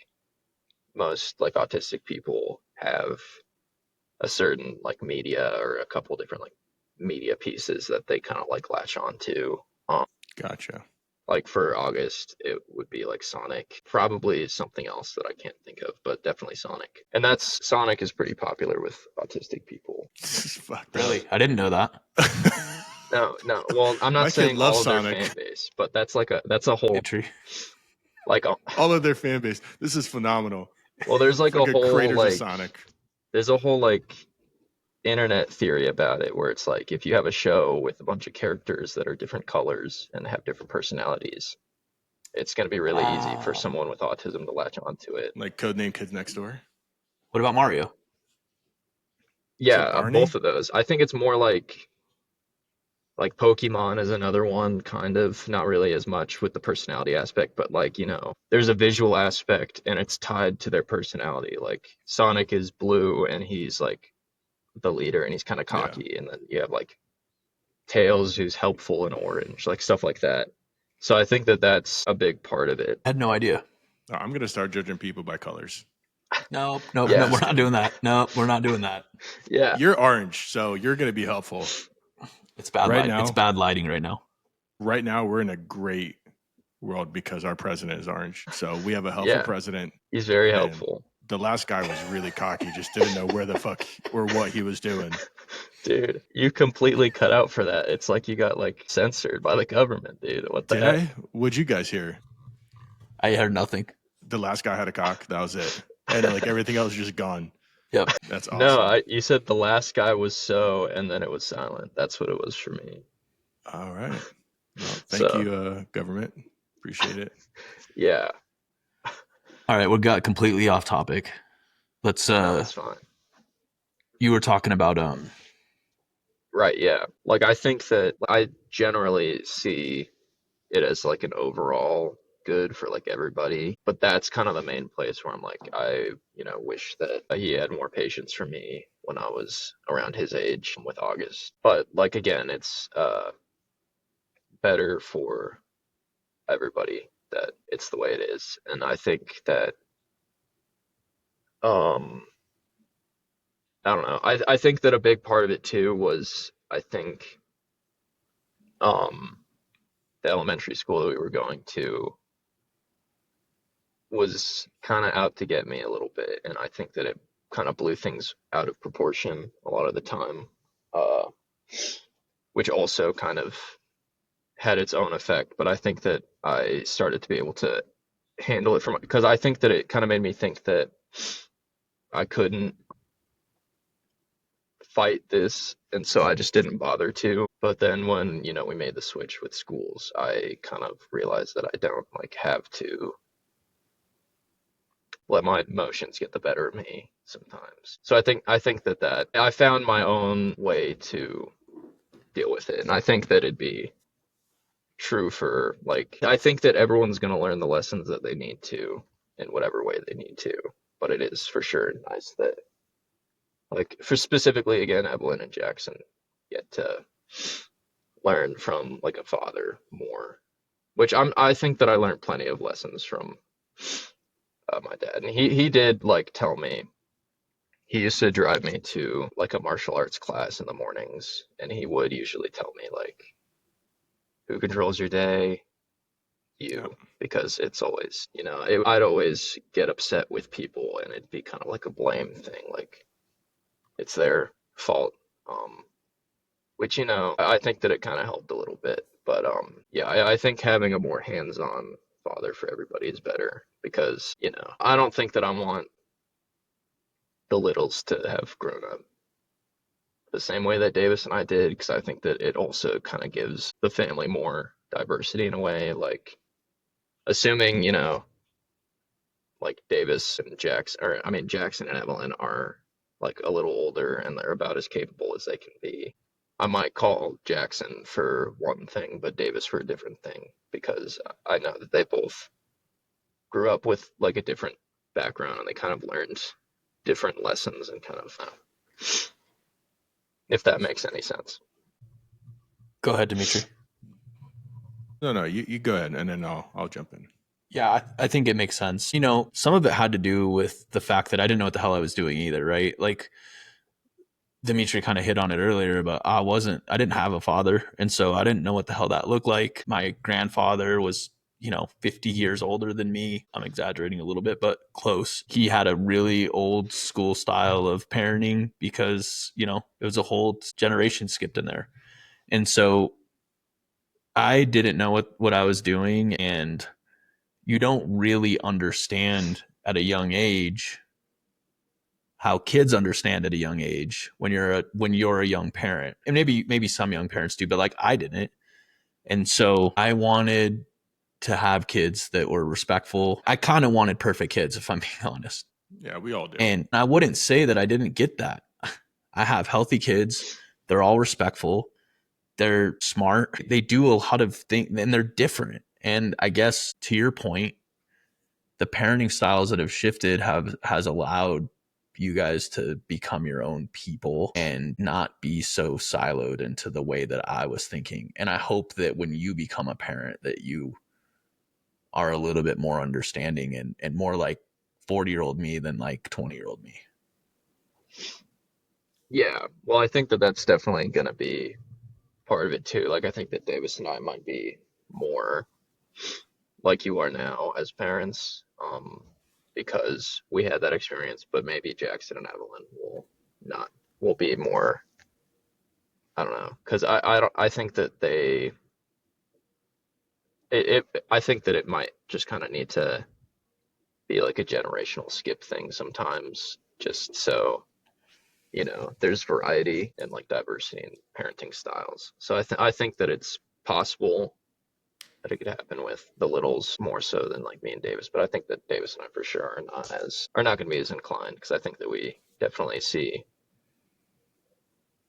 most like autistic people have a certain like media or a couple different like media pieces that they kind of like latch on to. Gotcha. Like for August, it would be like Sonic. Probably something else that I can't think of, but definitely Sonic. And that's Sonic is pretty popular with autistic people. Fuck, Really, I didn't know that. No, no. Well, I'm My not kid saying all loves of their Sonic. fan base, but that's like that's a whole Dmitry. like All of their fan base. This is phenomenal. well, there's like It's a whole creators of like Sonic. there's a whole like internet theory about it where it's like if you have a show with a bunch of characters that are different colors and have different personalities, it's going to be really easy for someone with autism to latch onto it. Like Codename Kids Next Door. What about Mario? Is that Yeah, Barney? both of those. I think it's more like Pokemon is another one, kind of, not really as much with the personality aspect, but like, you know, there's a visual aspect and it's tied to their personality. Like Sonic is blue and he's like the leader and he's kind of cocky, and then you have like Tails who's helpful and orange, like stuff like that. So I think that that's a big part of it. I had no idea. Oh, I'm gonna start judging people by colors. No, Yeah. we're not doing that. No, we're not doing that. Yeah. You're orange, so you're gonna be helpful. It's bad Right now- It's bad lighting right now. Right now, we're in a great world because our president is orange. So we have a helpful Yeah. president. He's very And helpful. The last guy was really cocky, just didn't know where the fuck or what he was doing. Dude, you completely cut out for that. It's like you got like censored by the government, dude. What the Did heck? I? What'd you guys hear? I heard nothing. The last guy had a cock. That was it. And like everything else was just gone. Yep. That's awesome. No, you said the last guy was so, and then it was silent. That's what it was for me. All right. Well, thank So- you, government. Appreciate it. Yeah, All right, we got completely off topic. Let's no, that's fine. you were talking about Right, yeah. Like I think that I generally see it as like an overall good for like everybody, but that's kind of the main place where I'm like I, wish that he had more patience for me when I was around his age with August. But like again, it's better for everybody that it's the way it is. And I think that I don't know. I think that a big part of it too was I think the elementary school that we were going to was kind of out to get me a little bit, and I think that it kind of blew things out of proportion a lot of the time, which also kind of had its own effect. But I think that I started to be able to handle it from because I think that it kind of made me think that I couldn't fight this, and so I just didn't bother to. But then when we made the switch with schools, I kind of realized that I don't like have to let my emotions get the better of me sometimes. So I think that I found my own way to deal with it, and I think that it'd be true for like, I think that everyone's going to learn the lessons that they need to in whatever way they need to. But it is for sure nice that, like, for specifically again, Evelyn and Jackson get to learn from like a father more, which I think that I learned plenty of lessons from my dad, and he did like tell me he used to drive me to like a martial arts class in the mornings, and he would usually tell me like, who controls your day? Yep. You, because it's always, I'd always get upset with people, and it'd be kind of like a blame thing, like it's their fault. Um, which I think that it kind of helped a little bit, but yeah, I think having a more hands-on father for everybody is better because I don't think that I want the littles to have grown up the same way that Davis and I did, because I think that it also kind of gives the family more diversity in a way, like assuming like Davis and Jackson, or I mean Jackson and Evelyn are like a little older and they're about as capable as they can be. I might call Jackson for one thing, but Davis for a different thing, because I know that they both grew up with like a different background and they kind of learned different lessons and kind of, if that makes any sense. Go ahead, Dmitry. No, you go ahead, and then I'll jump in. Yeah, I think it makes sense. Some of it had to do with the fact that I didn't know what the hell I was doing either, right? Like Dimitri kind of hit on it earlier, but I didn't have a father. And so I didn't know what the hell that looked like. My grandfather was, 50 years older than me. I'm exaggerating a little bit, but close. He had a really old school style of parenting because, it was a whole generation skipped in there. And so I didn't know what I was doing. And you don't really understand at a young age how kids understand at a young age when you're a young parent. And maybe some young parents do, but like I didn't. And so I wanted to have kids that were respectful. I kind of wanted perfect kids, if I'm being honest. Yeah, we all do. And I wouldn't say that I didn't get that. I have healthy kids. They're all respectful. They're smart. They do a lot of things and they're different. And I guess to your point, the parenting styles that have shifted has allowed you guys to become your own people and not be so siloed into the way that I was thinking. And I hope that when you become a parent that you are a little bit more understanding and more like 40-year-old me than like 20-year-old me. Yeah, well, I think that that's definitely going to be part of it too. Like, I think that Davis and I might be more like you are now as parents, because we had that experience, but maybe Jackson and Evelyn will not, will be more, I don't know, because I don't, I think that I think that it might just kind of need to be like a generational skip thing sometimes, just so there's variety and like diversity in parenting styles. So I think that it's possible that it could happen with the littles more so than like me and Davis. But I think that Davis and I for sure are not going to be as inclined, because I think that we definitely see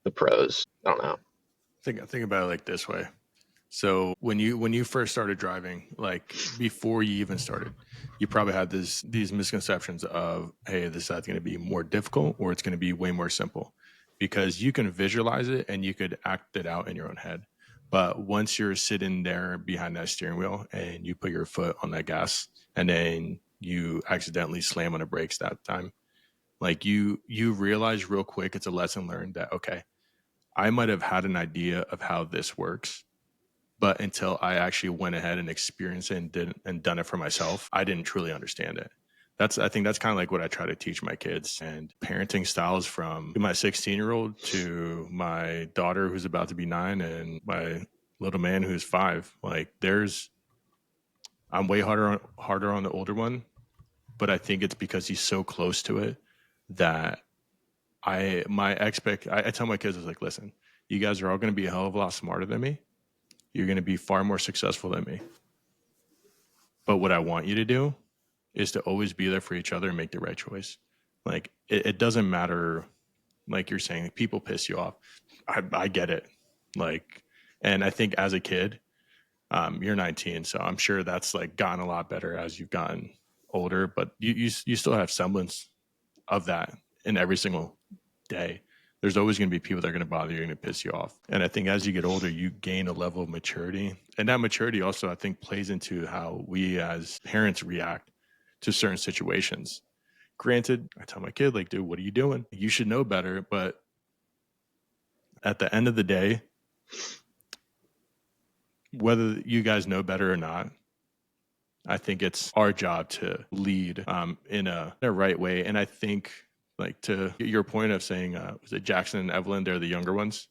the pros. I don't know. Think about it like this way. So when you first started driving, like before you even started, you probably had these misconceptions of, hey, this is either going to be more difficult or it's going to be way more simple, because you can visualize it and you could act it out in your own head. But once you're sitting there behind that steering wheel and you put your foot on that gas and then you accidentally slam on the brakes that time, like you realize real quick, it's a lesson learned that, okay, I might have had an idea of how this works, but until I actually went ahead and experienced it and done it for myself, I didn't truly understand it. I think that's kind of like what I try to teach my kids, and parenting styles from my 16-year-old to my daughter who's about to be 9 and my little man who's 5. Like I'm way harder on the older one, but I think it's because he's so close to it that I tell my kids, I was like, listen, you guys are all going to be a hell of a lot smarter than me. You're going to be far more successful than me. But what I want you to do is to always be there for each other and make the right choice. Like it doesn't matter, like you're saying, people piss you off. I get it. Like, and I think as a kid, You're 19, so I'm sure that's like gotten a lot better as you've gotten older, but you still have semblance of that in every single day. There's always going to be people that are going to bother you and going to piss you off. And I think as you get older, you gain a level of maturity. And that maturity also, I think, plays into how we as parents react to certain situations. Granted, I tell my kid, like, dude, what are you doing? You should know better. But at the end of the day, whether you guys know better or not, I think it's our job to lead in a right way. And I think, like, to your point of saying, was it Jackson and Evelyn? They're the younger ones.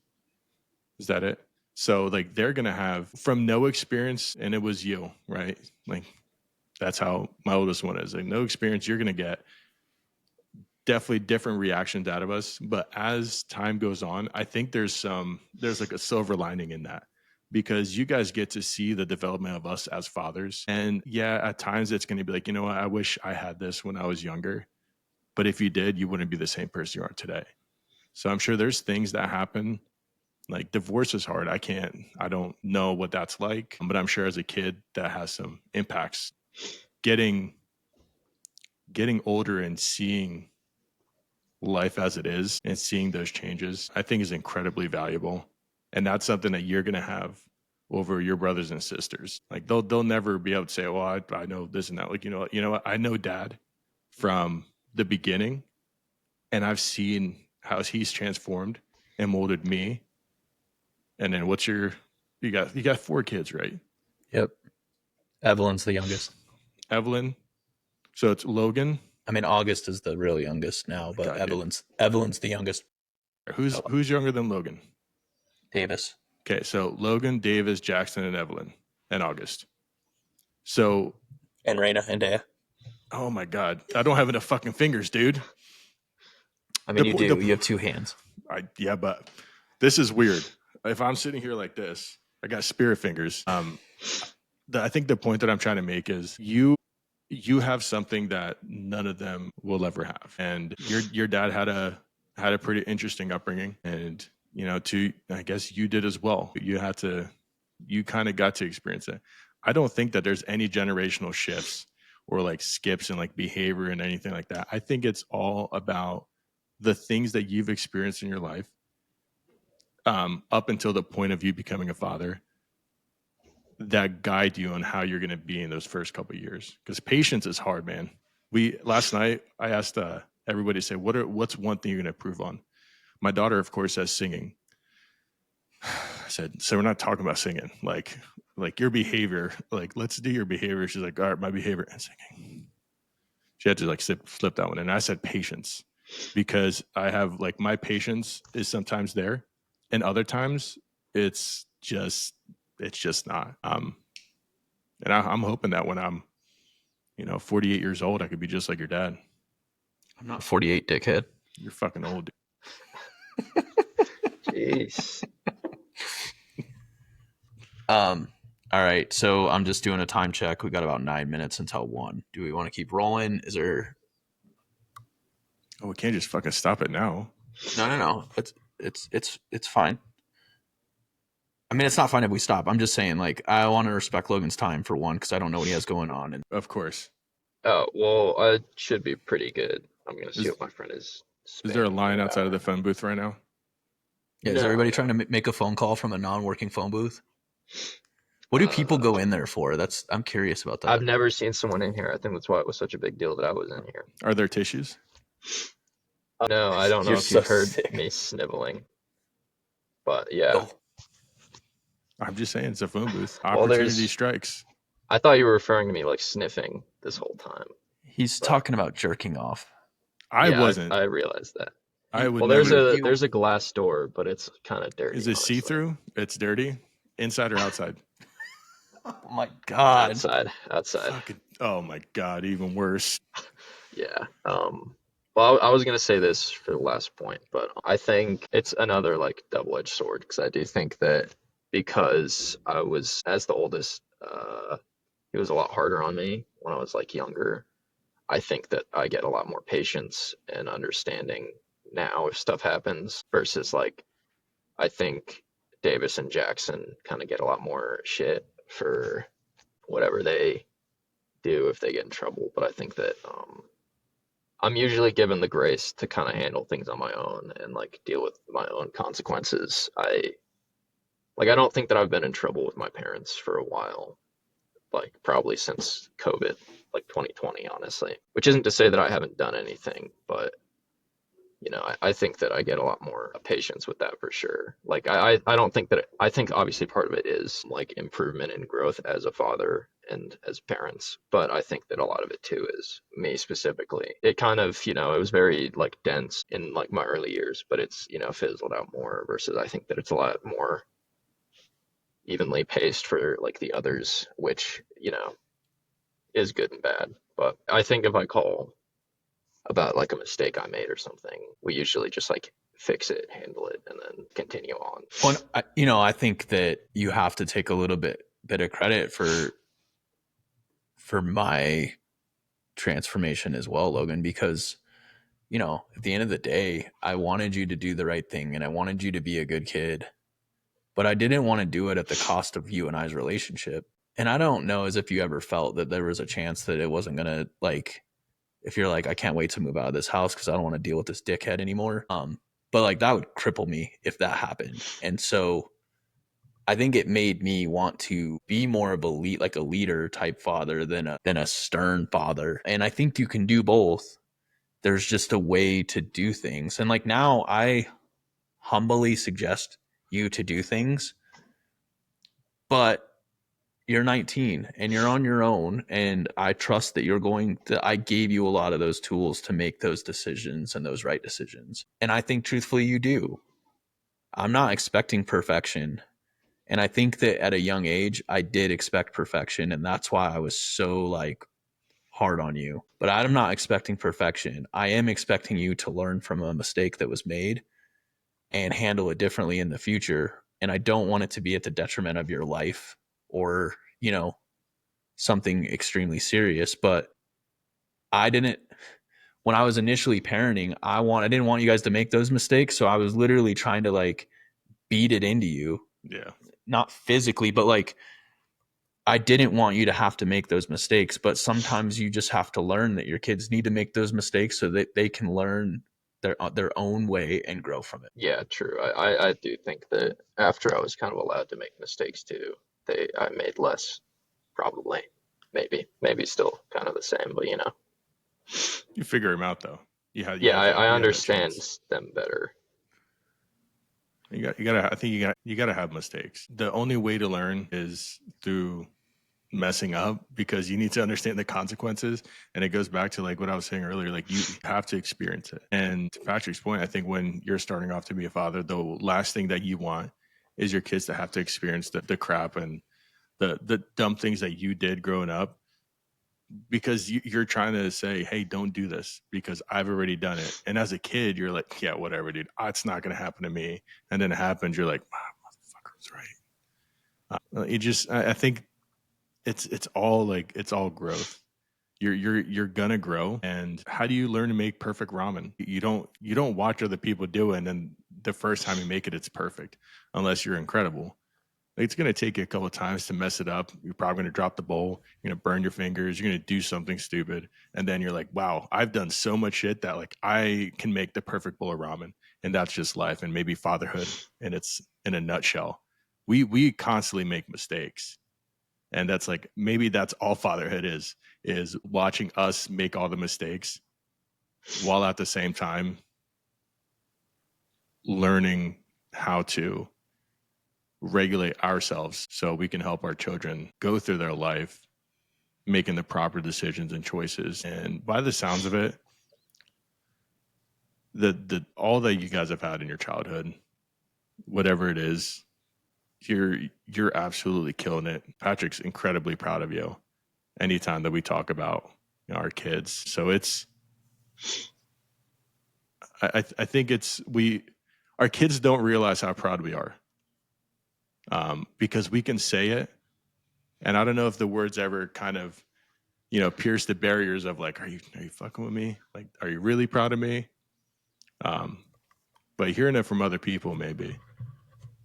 Is that it? So, like, they're going to have from no experience, and it was you, right? Like, that's how my oldest one is. Like, no experience, you're going to get definitely different reactions out of us. But as time goes on, I think there's like a silver lining in that, because you guys get to see the development of us as fathers. And yeah, at times it's going to be like, you know what, I wish I had this when I was younger. But if you did, you wouldn't be the same person you are today. So I'm sure there's things that happen. Like, divorce is hard. I don't know what that's like, but I'm sure as a kid that has some impacts. Getting older and seeing life as it is and seeing those changes, I think is incredibly valuable. And that's something that you're going to have over your brothers and sisters. Like, they'll never be able to say, well, I know this and that. Like, you know what? I know Dad from the beginning, and I've seen how he's transformed and molded me. And then you got 4 kids, right? Yep. Evelyn's the youngest. Evelyn. So it's Logan. I mean, August is the real youngest now, but God, Evelyn's the youngest. Who's younger than Logan? Davis. Okay, so Logan, Davis, Jackson, and Evelyn, and August. So, and Raina and Dea. Oh my God, I don't have enough fucking fingers, dude. I mean, you have 2 hands. Yeah, but this is weird. If I'm sitting here like this, I got spirit fingers. I think the point that I'm trying to make is you have something that none of them will ever have, and your dad had a pretty interesting upbringing, and I guess you did as well. You kind of got to experience it. I don't think that there's any generational shifts or like skips in like behavior and anything like that. I think it's all about the things that you've experienced in your life up until the point of you becoming a father that guide you on how you're going to be in those first couple of years. Because patience is hard, man. Last night I asked everybody to say, what's one thing you're going to improve on? My daughter, of course, says singing. I said, so we're not talking about singing, like your behavior, like let's do your behavior. She's like, all right, my behavior and singing. She had to like slip that one. And I said patience, because I have like my patience is sometimes there, and other times it's just not. And I'm hoping that when I'm 48 years old, I could be just like your dad. I'm not 48, dickhead. You're fucking old, dude. Jeez. All right, so I'm just doing a time check. We got about 9 minutes until 1. Do we want to keep rolling? Is there? Oh, we can't just fucking stop it now. No. It's fine. I mean, it's not fine if we stop. I'm just saying, like, I want to respect Logan's time for one, because I don't know what he has going on. And of course. Oh, well, I should be pretty good. I'm gonna see what my friend is. Is there a line outside of the phone booth right now? Yeah, is everybody trying to make a phone call from a non-working phone booth? What do people go in there for? I'm curious about that. I've never seen someone in here. I think that's why it was such a big deal that I was in here. Are there tissues? No, I don't know if you heard me sniveling. But yeah. Oh. I'm just saying, it's a phone booth. Opportunity strikes. I thought you were referring to me like sniffing this whole time. He's talking about jerking off. I wasn't. I realized that. I would. Well, there's a glass door, but it's kind of dirty. Is it see-through? It's dirty. Inside or outside? Oh my God. Outside. Fucking, oh my God, even worse. Yeah. Well, I was gonna say this for the last point, but I think it's another like double-edged sword, because I do think that because I was as the oldest, he was a lot harder on me when I was like younger. I think that I get a lot more patience and understanding now if stuff happens, versus like I think Davis and Jackson kind of get a lot more shit for whatever they do if they get in trouble. But I think that I'm usually given the grace to kind of handle things on my own and like deal with my own consequences. I don't think that I've been in trouble with my parents for a while, like probably since COVID, like 2020, honestly. Which isn't to say that I haven't done anything, but I think that I get a lot more patience with that for sure. Like I don't think that I think obviously part of it is like improvement and growth as a father and as parents, but I think that a lot of it too is me specifically. It kind of, it was very like dense in like my early years, but it's, fizzled out more versus I think that it's a lot more evenly paced for like the others, which, is good and bad. But I think if I call about like a mistake I made or something, we usually just like fix it, handle it, and then continue on. Well, I think that you have to take a little bit of credit for my transformation as well, Logan, because at the end of the day, I wanted you to do the right thing and I wanted you to be a good kid, but I didn't want to do it at the cost of you and I's relationship. And I don't know as if you ever felt that there was a chance that it wasn't going to, like, if you're like, I can't wait to move out of this house because I don't want to deal with this dickhead anymore. But like that would cripple me if that happened. And so I think it made me want to be more of a leader type father than a stern father. And I think you can do both. There's just a way to do things. And like now I humbly suggest you to do things, but you're 19 and you're on your own. And I trust that I gave you a lot of those tools to make those decisions and those right decisions. And I think truthfully you do. I'm not expecting perfection. And I think that at a young age, I did expect perfection. And that's why I was so like hard on you. But I'm not expecting perfection. I am expecting you to learn from a mistake that was made and handle it differently in the future. And I don't want it to be at the detriment of your life or, something extremely serious. But when I was initially parenting, I didn't want you guys to make those mistakes. So I was literally trying to like beat it into you. Yeah. Not physically, but like I didn't want you to have to make those mistakes. But sometimes you just have to learn that your kids need to make those mistakes so that they can learn their own way and grow from it. Yeah, true. I do think that after I was kind of allowed to make mistakes too, I made less, probably. Maybe still kind of the same, but You figure them out though. You have I you have that understand chance. them better. You gotta have mistakes. The only way to learn is through messing up, because you need to understand the consequences. And it goes back to like what I was saying earlier, like you have to experience it. And to Patrick's point, I think when you're starting off to be a father, the last thing that you want is your kids to have to experience the crap and the dumb things that you did growing up, because you're trying to say, hey, don't do this because I've already done it. And as a kid, you're like, yeah, whatever, dude, it's not going to happen to me. And then it happens. You're like, wow, motherfucker was right. I think it's all growth. You're gonna grow. And how do you learn to make perfect ramen? You don't watch other people do it and then the first time you make it, it's perfect, unless you're incredible. It's going to take you a couple of times to mess it up. You're probably going to drop the bowl. You're going to burn your fingers. You're going to do something stupid. And then you're like, wow, I've done so much shit that like I can make the perfect bowl of ramen. And that's just life and maybe fatherhood. And it's in a nutshell. We constantly make mistakes. And that's like, maybe that's all fatherhood is watching us make all the mistakes while at the same time learning how to regulate ourselves so we can help our children go through their life making the proper decisions and choices. And by the sounds of it, the all that you guys have had in your childhood, whatever it is, you're absolutely killing it. Patrick's incredibly proud of you anytime that we talk about our kids. So I think our kids don't realize how proud we are. Because we can say it, and I don't know if the words ever kind of, pierce the barriers of like, are you fucking with me? Like, are you really proud of me? But hearing it from other people, maybe.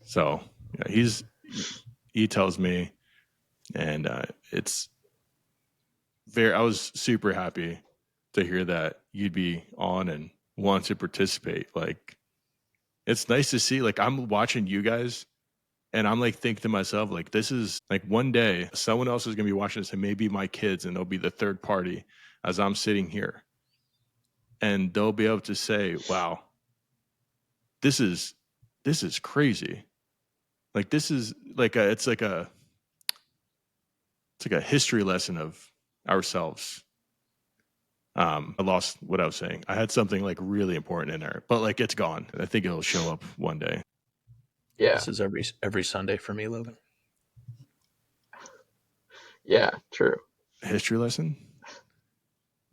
So yeah, he tells me And it's very, I was super happy to hear that you'd be on and want to participate. Like, it's nice to see, like, I'm watching you guys and I'm like thinking to myself, like, this is like one day someone else is going to be watching this and maybe my kids, and they'll be the third party as I'm sitting here. And they'll be able to say, wow, this is crazy. Like, this is like it's like a history lesson of ourselves. I lost what I was saying. I had something like really important in there, but like it's gone. I think it'll show up one day. Yeah. This is every Sunday for me, Logan. Yeah, true. History lesson?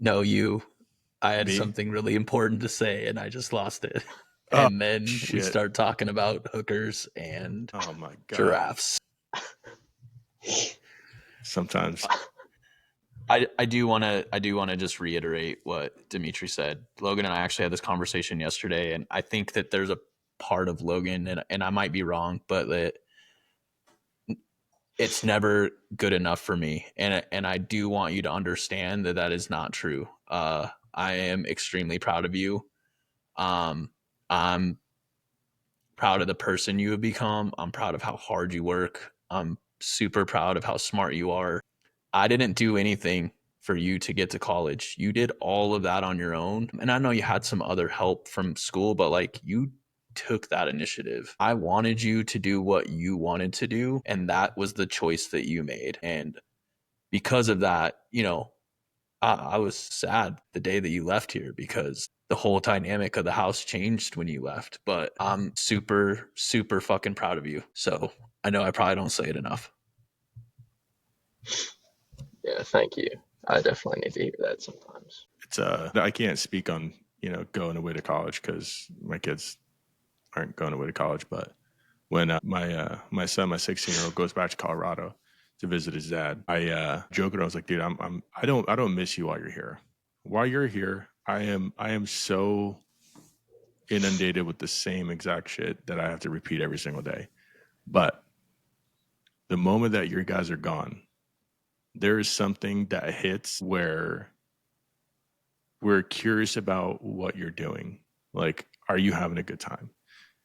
No, you. I had Me? something really important to say and I just lost it. Oh, And then we shit. start talking about hookers and Oh my god. giraffes. Sometimes. I do want to just reiterate what Dmitry said. Logan and I actually had this conversation yesterday, and I think that there's a part of Logan, and I might be wrong, but that it's never good enough for me, and I do want you to understand that that is not true. I am extremely proud of you. I'm proud of the person you have become. I'm proud of how hard you work. I'm super proud of how smart you are. I didn't do anything for you to get to college. You did all of that on your own. And I know you had some other help from school, but like you took that initiative. I wanted you to do what you wanted to do, and that was the choice that you made. And because of that, you know, I was sad the day that you left here because the whole dynamic of the house changed when you left. But I'm super, super fucking proud of you. So I know I probably don't say it enough. Yeah, thank you. I definitely need to hear that sometimes. It's I can't speak on, you know, going away to college because my kids aren't going away to college. But when my son, my 16-year-old, goes back to Colorado to visit his dad, I joked and I was like, dude, I don't miss you while you're here. While you're here, I am so inundated with the same exact shit that I have to repeat every single day. But the moment that your guys are gone, there is something that hits where we're curious about what you're doing. Like, are you having a good time?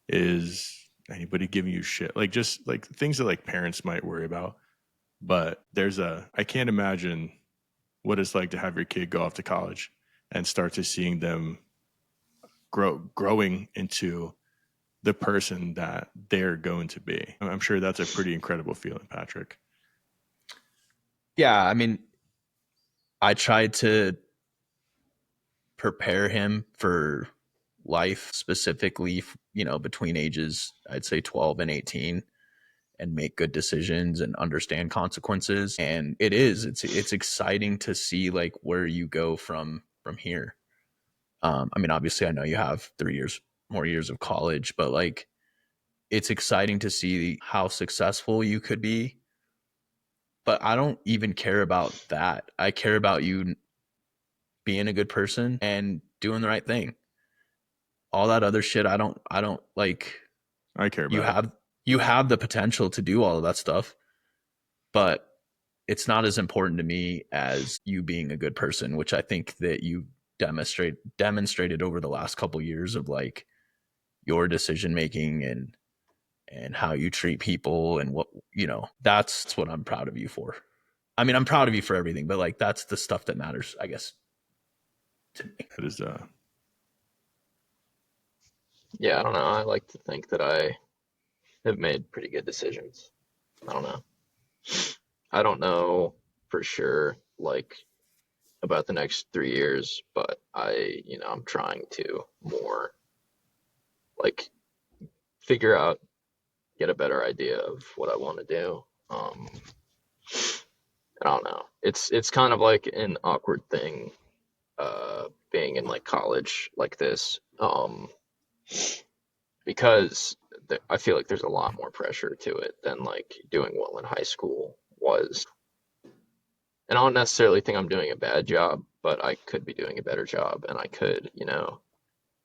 Is anybody giving you shit? Like, just like things that like parents might worry about. But I can't imagine what it's like to have your kid go off to college and start to seeing them growing into the person that they're going to be. I'm sure that's a pretty incredible feeling, Patrick. Yeah, I mean, I tried to prepare him for life, specifically, you know, between ages, I'd say 12 and 18, and make good decisions and understand consequences. And it's exciting to see like where you go from here. I mean, obviously I know you have 3 more years of college, but like it's exciting to see how successful you could be. But I don't even care about that. I care about you being a good person and doing the right thing. All that other shit, I don't like. I care about You have the potential to do all of that stuff, but it's not as important to me as you being a good person, which I think that you demonstrated over the last couple of years of like your decision making and how you treat people and what, you know, that's what I'm proud of you for. I mean, I'm proud of you for everything, but like that's the stuff that matters, I guess, to me. it is Yeah, I don't know. I like to think that I have made pretty good decisions. I don't know. I don't know for sure, like about the next 3 years, but I'm trying to more like figure out, get a better idea of what I want to do. I don't know. It's kind of like an awkward thing, being in like college like this, because I feel like there's a lot more pressure to it than like doing well in high school was. And I don't necessarily think I'm doing a bad job, but I could be doing a better job, and I could,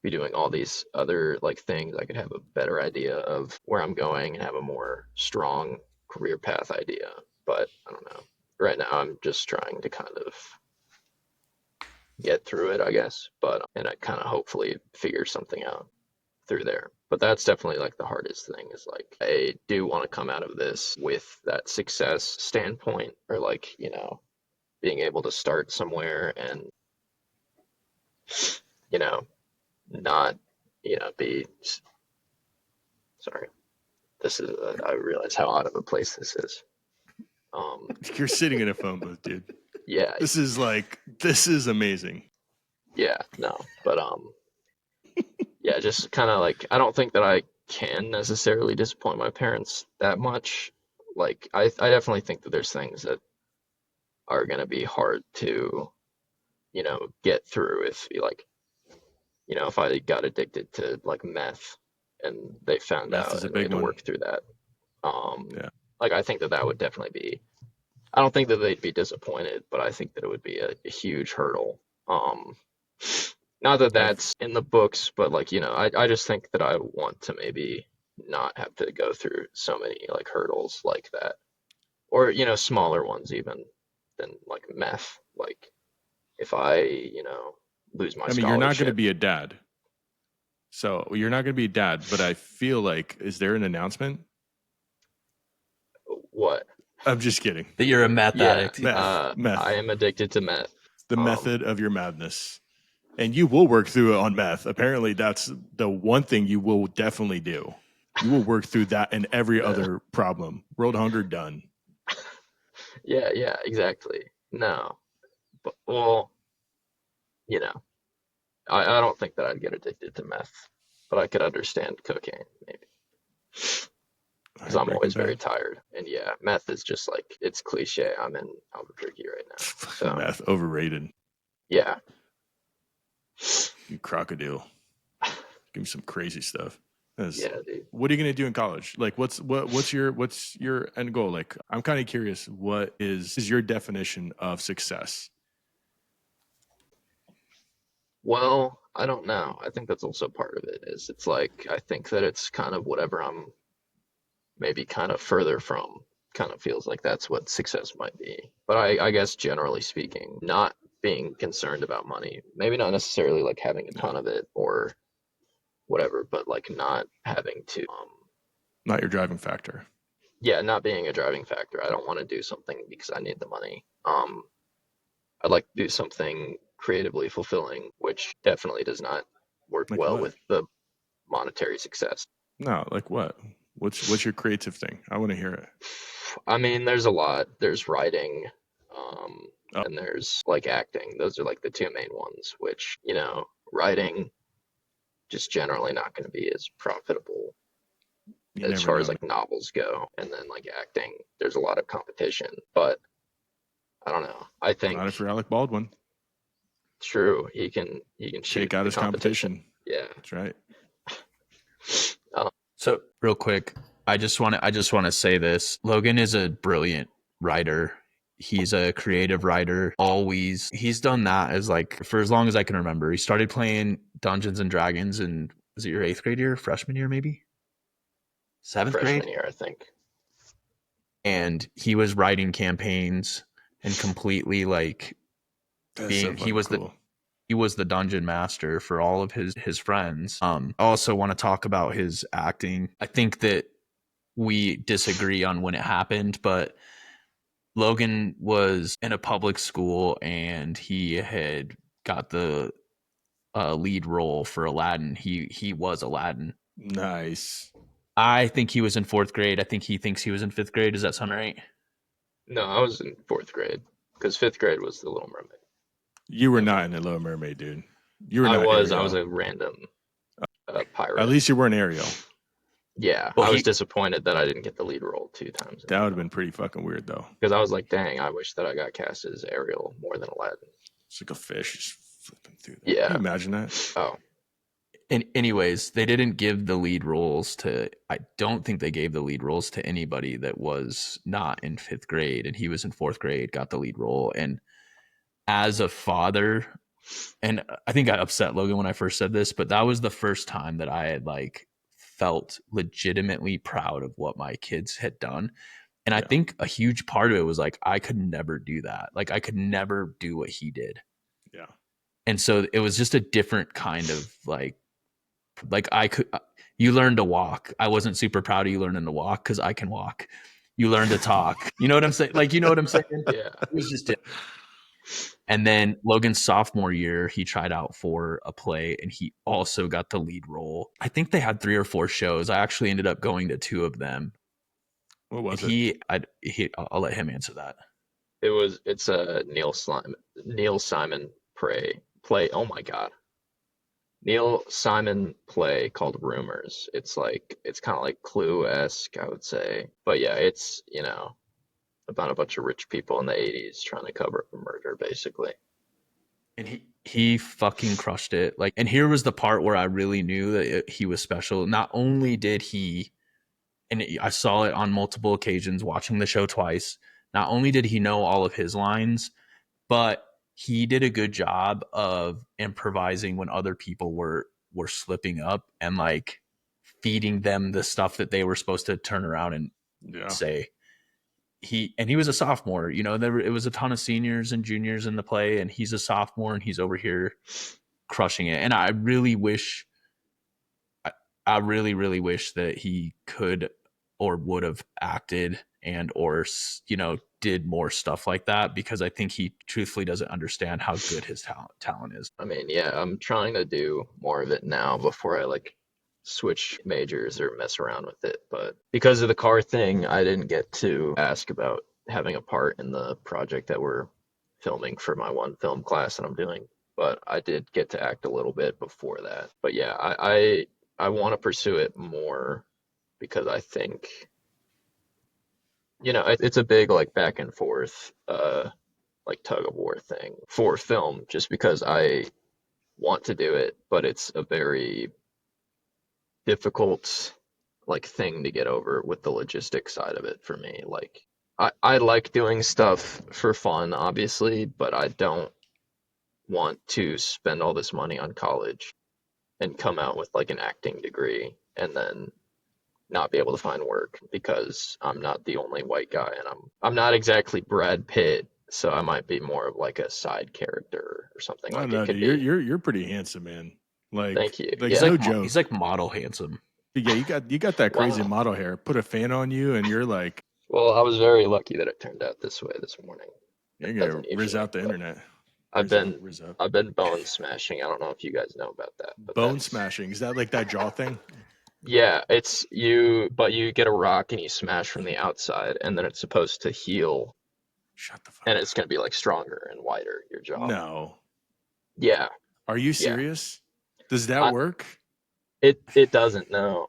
be doing all these other like things. I could have a better idea of where I'm going and have a more strong career path idea. but I don't know. Right now, I'm just trying to kind of get through it, I guess, and I kind of hopefully figure something out through there. But that's definitely like the hardest thing is like I do want to come out of this with that success standpoint, or like, being able to start somewhere and, you know, not, be sorry. This is I realize how out of a place this is. You're sitting in a phone booth, dude. Yeah, This is amazing. yeah, no, but yeah, just kind of like I don't think that I can necessarily disappoint my parents that much. Like I definitely think that there's things that are gonna be hard to, get through if you like, if I got addicted to like meth and they found Meth out is a and we big had to one. work through that. Yeah. Like I think that that would definitely be. I don't think that they'd be disappointed, but I think that it would be a huge hurdle. Not that that's in the books, but like, I just think that I want to maybe not have to go through so many like hurdles like that. Or, smaller ones even than like meth. Like if I, lose my I mean, you're not going to scholarship. be a dad. So you're not going to be a dad, but I feel like, is there an announcement? What? I'm just kidding. That you're a meth Yeah, addict. Meth. I am addicted to meth. The method of your madness. And you will work through it on meth. Apparently, that's the one thing you will definitely do. You will work through that and every other problem. World hunger done. Yeah, exactly. No. But, well, I don't think that I'd get addicted to meth, but I could understand cocaine maybe because I'm always very tired. And yeah, meth is just like it's cliche. I'm in Albuquerque right now, so Meth overrated. yeah. You crocodile. Give me some crazy stuff. Yeah, dude. What are you gonna do in college? Like, what's your end goal? Like, I'm kind of curious. What is your definition of success? Well, I don't know. I think that's also part of it. Is it's like I think that it's kind of whatever I'm maybe kind of further from. Kind of feels like that's what success might be. But I guess generally speaking, not being concerned about money, maybe not necessarily like having a ton of it or whatever, but like not having to, Not your driving factor. yeah, not being a driving factor. I don't want to do something because I need the money. I'd like to do something creatively fulfilling, which definitely does not work Like well what? with the monetary success. No, like what? What's your creative thing? I want to hear it. I mean, there's a lot. There's writing, Oh. and there's like acting. Those are like the two main ones, which, writing just generally not going to be as profitable as far as like novels go. And then like acting, there's a lot of competition, but I don't know. I think not if you're Alec Baldwin. True, he can shoot Take out his competition. Yeah, that's right. So real quick, I just want to say this. Logan is a brilliant writer. He's a creative writer. Always. He's done that as like for as long as I can remember. He started playing Dungeons and Dragons in, was it your 8th grade year, freshman year maybe? 7th grade? Freshman year, I think. And he was writing campaigns and completely like he was the dungeon master for all of his friends. I also want to talk about his acting. I think that we disagree on when it happened, but Logan was in a public school and he had got the lead role for Aladdin. He was Aladdin. Nice. I think he was in 4th grade. I think he thinks he was in 5th grade. Does that sound right? No, I was in 4th grade because 5th grade was The Little Mermaid. You were not in The Little Mermaid, dude. You were not Ariel. I was a random pirate. At least you weren't Ariel. Yeah, well, I was disappointed that I didn't get the lead role 2 times. That would have been pretty fucking weird, though. Because I was like, dang, I wish that I got cast as Ariel more than Aladdin. It's like a fish just flipping through that. Yeah. Can you imagine that? Oh. And anyways, they didn't give the lead roles to, I don't think they gave the lead roles to anybody that was not in 5th grade. And he was in 4th grade, got the lead role. And as a father, and I think I upset Logan when I first said this, but that was the first time that I had like felt legitimately proud of what my kids had done. And I Yeah. think a huge part of it was like, I could never do that. Like, I could never do what he did. Yeah. And so it was just a different kind of like I could, you learn to walk. I wasn't super proud of you learning to walk because I can walk. You learn to talk. You know what I'm saying? Like, you know what I'm saying? Yeah. It was just different. And then Logan's sophomore year, he tried out for a play and he also got the lead role. I think they had 3 or 4 shows. I actually ended up going to 2 of them. What was And it? I'll let him answer that. It's a Neil Simon play. Oh my God. Neil Simon play called Rumors. It's kind of like Clue-esque, I would say. But yeah, it's, about a bunch of rich people in the 80s trying to cover up a murder, basically. And he fucking crushed it. Like, and here was the part where I really knew that he was special. Not only did he, and I saw it on multiple occasions watching the show twice. Not only did he know all of his lines, but he did a good job of improvising when other people were slipping up and like feeding them the stuff that they were supposed to turn around and Yeah. say. He was a sophomore. It was a ton of seniors and juniors in the play, and he's a sophomore and he's over here crushing it. And I really wish, I really, really wish that he could or would have acted and or did more stuff like that, because I think he truthfully doesn't understand how good his talent is. I mean, yeah, I'm trying to do more of it now before I like switch majors or mess around with it. But because of the car thing, I didn't get to ask about having a part in the project that we're filming for my one film class that I'm doing. But I did get to act a little bit before that. But yeah, I want to pursue it more because I think, it's a big like back and forth, like tug of war thing for film, just because I want to do it, but it's a very difficult like thing to get over with the logistic side of it for me. Like I like doing stuff for fun, obviously, but I don't want to spend all this money on college and come out with like an acting degree and then not be able to find work because I'm not the only white guy and I'm not exactly Brad Pitt, so I might be more of like a side character or something I like don't it know, could dude. be. You're pretty handsome, man. Thank you. Like He's Yeah. no like joke. he's like model handsome. Yeah, you got that crazy Wow. model hair. Put a fan on you, and you're like, Well, I was very lucky that it turned out this way this morning. you're It gonna doesn't rizz usually, out the but internet. I've been Rizz up. I've been bone smashing. I don't know if you guys know about that, but Bone that's smashing. Is that like that jaw thing? yeah, but you get a rock and you smash from the outside, and then it's supposed to heal, Shut the fuck and up. it's gonna be like stronger and wider, your jaw. No. Yeah, Are you yeah. serious? Does that I, work? it doesn't, no.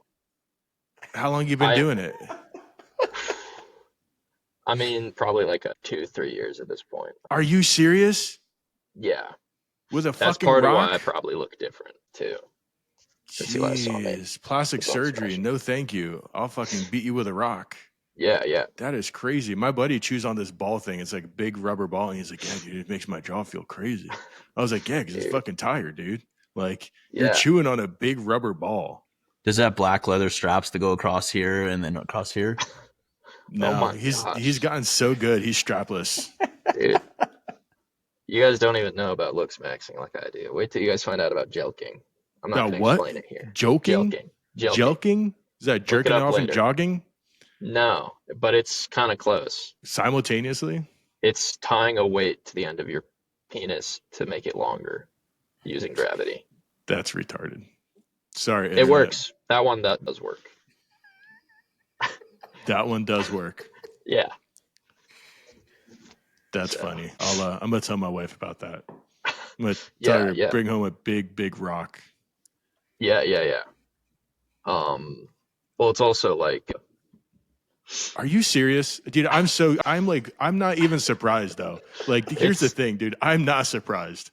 How long you been doing it? I mean, probably like 2, 3 years at this point. Are you serious? Yeah, With a that's fucking part of rock? why I probably look different too. Since you last saw me. Jeez, plastic The bone surgery. smashing. No, thank you. I'll fucking beat you with a rock. Yeah, yeah. That is crazy. My buddy chews on this ball thing. It's like a big rubber ball, and he's like, "Yeah, dude, it makes my jaw feel crazy." I was like, "Yeah, because it's Dude. fucking tired, dude. Like you're Yeah. chewing on a big rubber ball." Does that black leather straps to go across here and then across here? No, my he's gosh. gotten so good. He's strapless. Dude, you guys don't even know about looks maxing like I do. Wait till you guys find out about jelking. I'm not Got going to what? explain it here. Joking? Jelking. Jelking? Is that Look it jerking up off and later. jogging No, but it's kind of close. simultaneously? It's tying a weight to the end of your penis to make it longer using gravity. That's retarded. Sorry, It internet. works. That does work. That one does work. Yeah. That's So. funny. I'm gonna tell my wife about that. I'm gonna tell her to bring home a big rock. Yeah. Well, it's also like, Are you serious? Dude, I'm not even surprised though. Like, here's the thing, dude. I'm not surprised.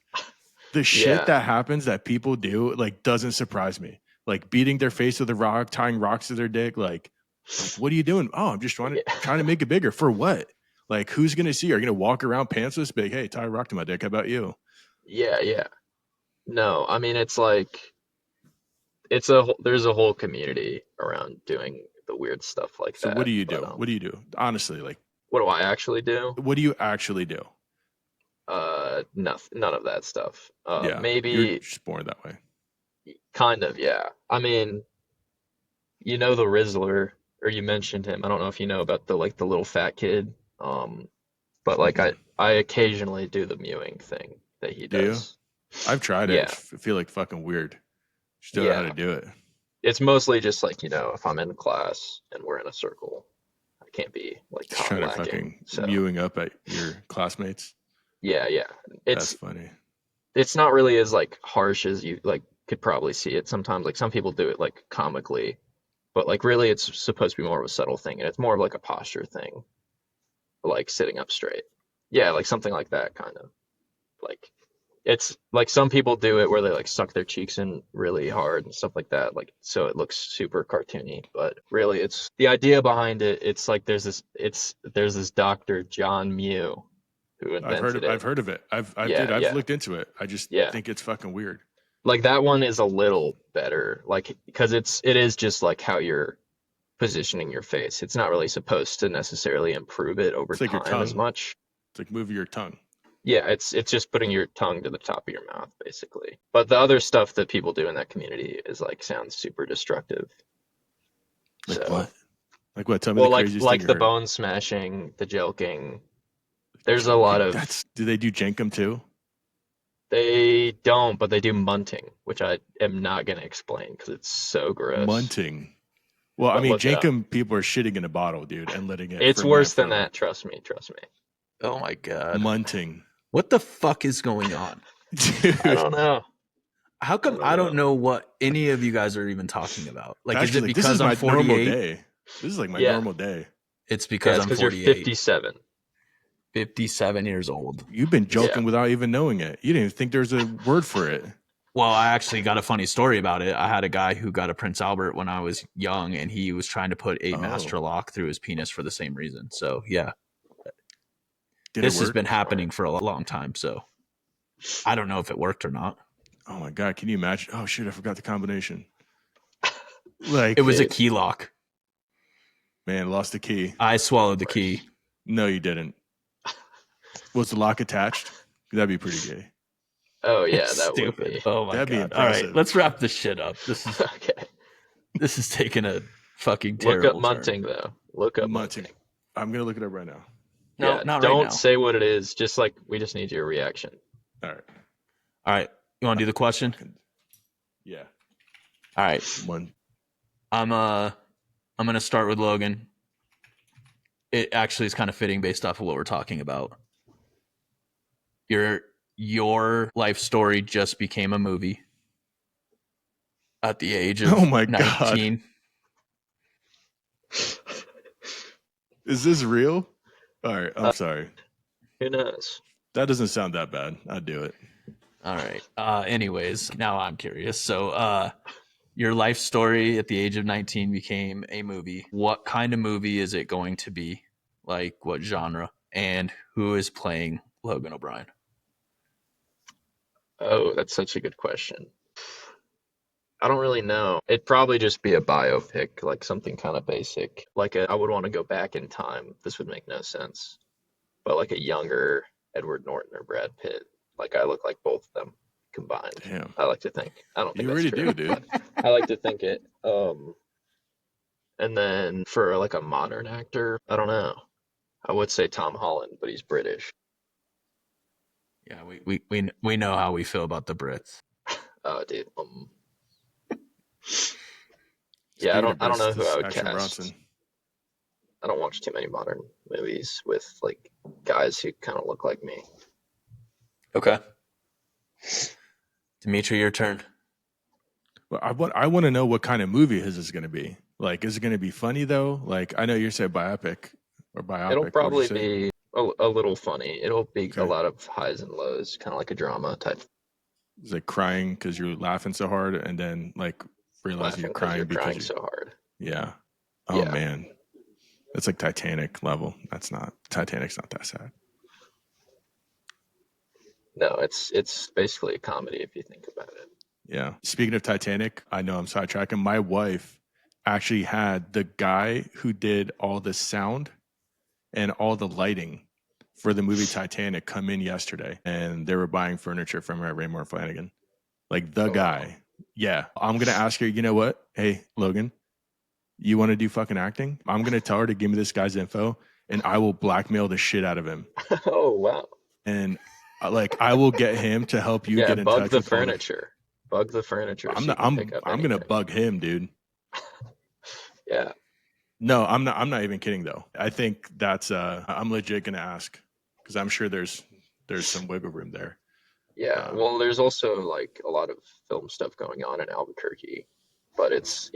The shit that happens that people do, like, doesn't surprise me. Like beating their face with a rock, tying rocks to their dick, like what are you doing? Oh, I'm just trying to make it bigger. For what? Like, who's gonna see? Are you gonna walk around pantsless, big? Hey, tie a rock to my dick. How about you? yeah. No, I mean, it's like, there's a whole community around doing the weird stuff like So that. what do you do? But, What do you do? Honestly, like, what do I actually do? what do you actually do? Nothing, none of that stuff. Yeah, you're Maybe just born that way. kind of, yeah. I mean, you know the Rizzler, or you mentioned him. I don't know if you know about the little fat kid. But like Mm-mm. I occasionally do the mewing thing that he Do you? does. I've tried it. Yeah, I feel like fucking weird. Just don't know how yeah. to do it. It's mostly just like, if I'm in class and we're in a circle, I can't be like Just tongue trying to lacking. fucking So mewing up at your classmates. yeah, yeah. That's It's funny. it's not really as like harsh as you like could probably see it sometimes. Like some people do it like comically, but like really it's supposed to be more of a subtle thing, and it's more of like a posture thing, like sitting up straight. Yeah, like something like that kind of. Like it's like some people do it where they like suck their cheeks in really hard and stuff like that, like so it looks super cartoony. But really, it's the idea behind it. It's like there's this Dr. John Mew who invented I've it. heard of it. Yeah, I've yeah, looked into it. I just yeah. think it's fucking weird. Like that one is a little better, like because it is just like how you're positioning your face. It's not really supposed to necessarily improve it over It's like your time as tongue. much. It's like moving your tongue. Yeah, it's just putting your tongue to the top of your mouth, basically. But the other stuff that people do in that community is like sounds super destructive. Like So, what? Like what? Tell me well, the craziest thing like you the heard. bone smashing, the joking. There's a lot Joking. of Do they do Jenkum too? they don't, but they do munting, which I am not gonna explain because it's so gross. Munting. Well, I But mean, look it up. Jenkum people are shitting in a bottle, dude, and letting it It's ferment worse for than like that. Trust me. Trust me. Oh my god. munting. What the fuck is going on? I Dude, don't know. How come I don't know what any of you guys are even talking about? Like, is it actually, this because is I'm my normal 48? day. This is like my Yeah, normal day. It's yeah. because It's I'm because you're 48, 57. 57 years old. You've been Yeah. joking without even knowing it. You didn't even think there's a word for it. Well, I actually got a funny story about it. I had a guy who got a Prince Albert when I was young, and he was trying to put a Oh. master lock through his penis for the same reason. So, yeah, Did this it has work? been happening for a long time. So, I don't know if it worked or not. Oh my god, can you imagine? Oh shit, I forgot the combination. Like It was a Dude. key lock. man, lost the key. I swallowed the key. No, you didn't. Was the lock attached? That'd be pretty gay. Oh yeah, It's that would stupid. be. Oh my That'd be god! All right, impressive. let's wrap this shit up. Okay. This is taking a fucking Look terrible up turn. munting though. Look up Munting. munting. I'm gonna look it up right now. No, Yeah, not right don't now. say what it is. Just like we just need your reaction. All right. All right, you want to do the question? Yeah. All right, One. I'm gonna start with Logan. It actually is kind of fitting based off of what we're talking about. Your life story just became a movie at the age of Oh my 19. Is this real? All right. I'm sorry. Who knows? That doesn't sound that bad. I'd do it. All right. Anyways, now I'm curious. So, your life story at the age of 19 became a movie. What kind of movie is it going to be? Like, what genre? And who is playing Logan O'Brien? Oh, that's such a good question. I don't really know. It'd probably just be a biopic, like something kind of basic. I would want to go back in time. This would make no sense. But like a younger Edward Norton or Brad Pitt. Like I look like both of them combined. Damn. I like to think. I don't think You that's already true. do, dude. I like to think it. And then for like a modern actor, I don't know. I would say Tom Holland, but he's British. Yeah, we know how we feel about the Brits. Oh, dude. Speaking I of don't know Brits, who I would Action cast. Bronson. I don't watch too many modern movies with like guys who kind of look like me. Okay. Dmitry, your turn. Well, I want to know what kind of movie his is going to be. Like, is it going to be funny though? Like, I know you said biopic or biopic. It'll What'd you probably say? be a little funny. It'll be Okay. a lot of highs and lows, kind of like a drama type. It's like crying because you're laughing so hard, and then like realizing you're crying because crying you. so hard. Yeah. Oh Yeah. man, it's like Titanic level. Titanic's not that sad. No, it's basically a comedy if you think about it. Yeah. Speaking of Titanic, I know I'm sidetracking. My wife actually had the guy who did all the sound and all the lighting for the movie Titanic come in yesterday, and they were buying furniture from her at Raymore Flanagan. Like the guy. Yeah. I'm gonna ask her, you know what? Hey, Logan, you want to do fucking acting? I'm gonna tell her to give me this guy's info, and I will blackmail the shit out of him. Oh wow. And like I will get him to help you Yeah, get in bug touch the with all the furniturer. Bug the furniture. I'm So not, you can pick up I'm gonna anything. bug him, dude. Yeah. No, I'm not even kidding though. I think that's I'm legit gonna ask because I'm sure there's some wiggle room there. Yeah. Well, there's also like a lot of film stuff going on in Albuquerque, but it's,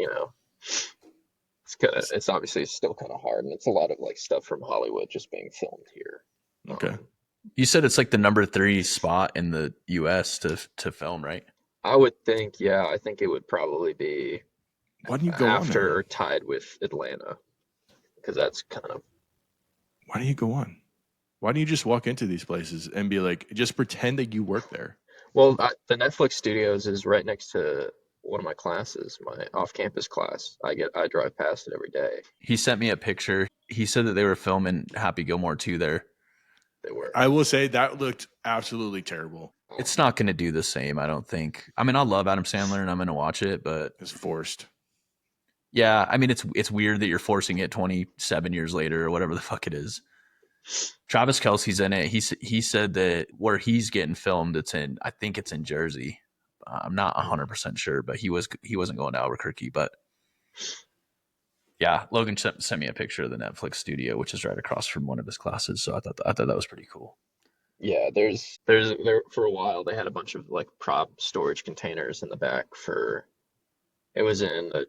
it's obviously still kind of hard, and it's a lot of like stuff from Hollywood just being filmed here. Okay. You said it's like the number 3 spot in the U.S. to film, right? I would think, yeah, I think it would probably be Why don't you go on after there? or tied with Atlanta, because that's kind of. Why don't you go on? Why don't you just walk into these places and be like, just pretend that you work there? Well, the Netflix studios is right next to one of my classes, my off-campus class. I drive past it every day. He sent me a picture. He said that they were filming Happy Gilmore 2 there. They were. I will say that looked absolutely terrible. It's not going to do the same, I don't think. I mean, I love Adam Sandler and I'm going to watch it, but It's forced. yeah, I mean, it's weird that you're forcing it 27 years later or whatever the fuck it is. Travis Kelce's in it. He said that where he's getting filmed, I think it's in Jersey. I'm not 100% sure, but he wasn't going to Albuquerque. But yeah, Logan sent me a picture of the Netflix studio, which is right across from one of his classes. So I thought that was pretty cool. Yeah, there for a while they had a bunch of like prop storage containers in the back for. It was in a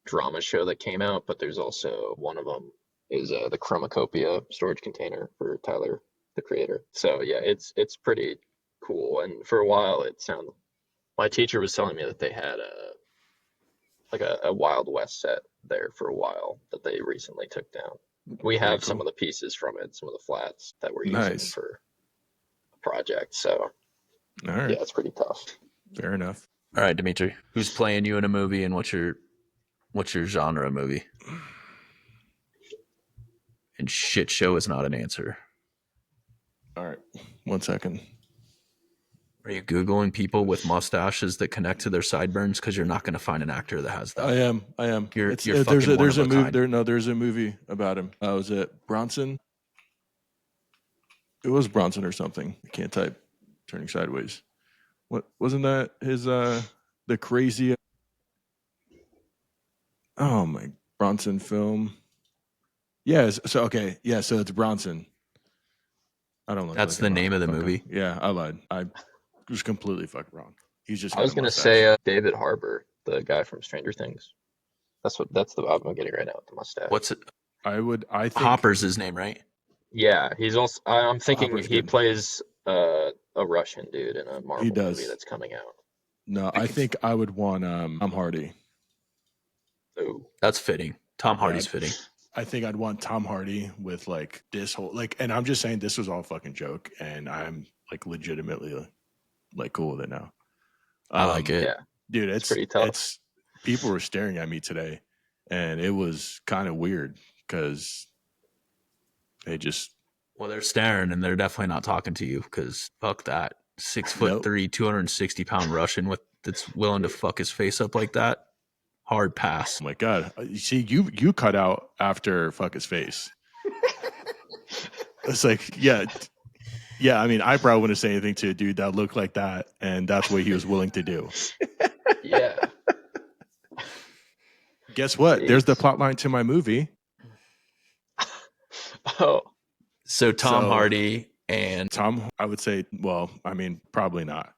drama show that came out, but there's also one of them is the Chromacopia storage container for Tyler, the creator. So yeah, it's pretty cool. And for a while, it sounded. My teacher was telling me that they had a Wild West set there for a while that they recently took down. We have some of the pieces from it, some of the flats that we're using for a project. So all right. Yeah, it's pretty tough. Fair enough. All right, Dmitry, who's playing you in a movie, and what's your genre of movie? And shit show is not an answer. All right, 1 second. Are you Googling people with mustaches that connect to their sideburns? Because you're not going to find an actor that has that. I am. You're there's a movie. There's a movie about him. Was it Bronson? It was Bronson or something. I can't type. Turning sideways. What wasn't that his? The crazy. Oh my Bronson film. Yes. So okay. Yeah. So it's Bronson. I don't look. That's like the name of the fucking, movie. Yeah, I lied. I was completely fucking wrong. He's just. I was gonna say David Harbour, the guy from Stranger Things. That's the vibe I'm getting right now with the mustache. What's it? I think Hopper's his name, right? Yeah, he's also. I'm thinking Hopper's he good. plays a Russian dude in a Marvel movie that's coming out. No, I think I would want Tom Hardy. Ooh, that's fitting. Tom Hardy's fitting. I think I'd want Tom Hardy with like this whole like, and I'm just saying this was all a fucking joke, and I'm like legitimately like cool with it now. I like it, yeah, dude. it's pretty tough. People were staring at me today, and it was kind of weird because they just. Well, they're staring, and they're definitely not talking to you because fuck that 6'3", 260-pound Russian that's willing to fuck his face up like that. Hard pass. Oh my god! You see, you cut out after fuck his face. It's like, yeah. I mean, I probably wouldn't say anything to a dude that looked like that, and that's what he was willing to do. Yeah. Guess what? Jeez. There's the plot line to my movie. Oh. So Tom Hardy and I would say, well, I mean, probably not.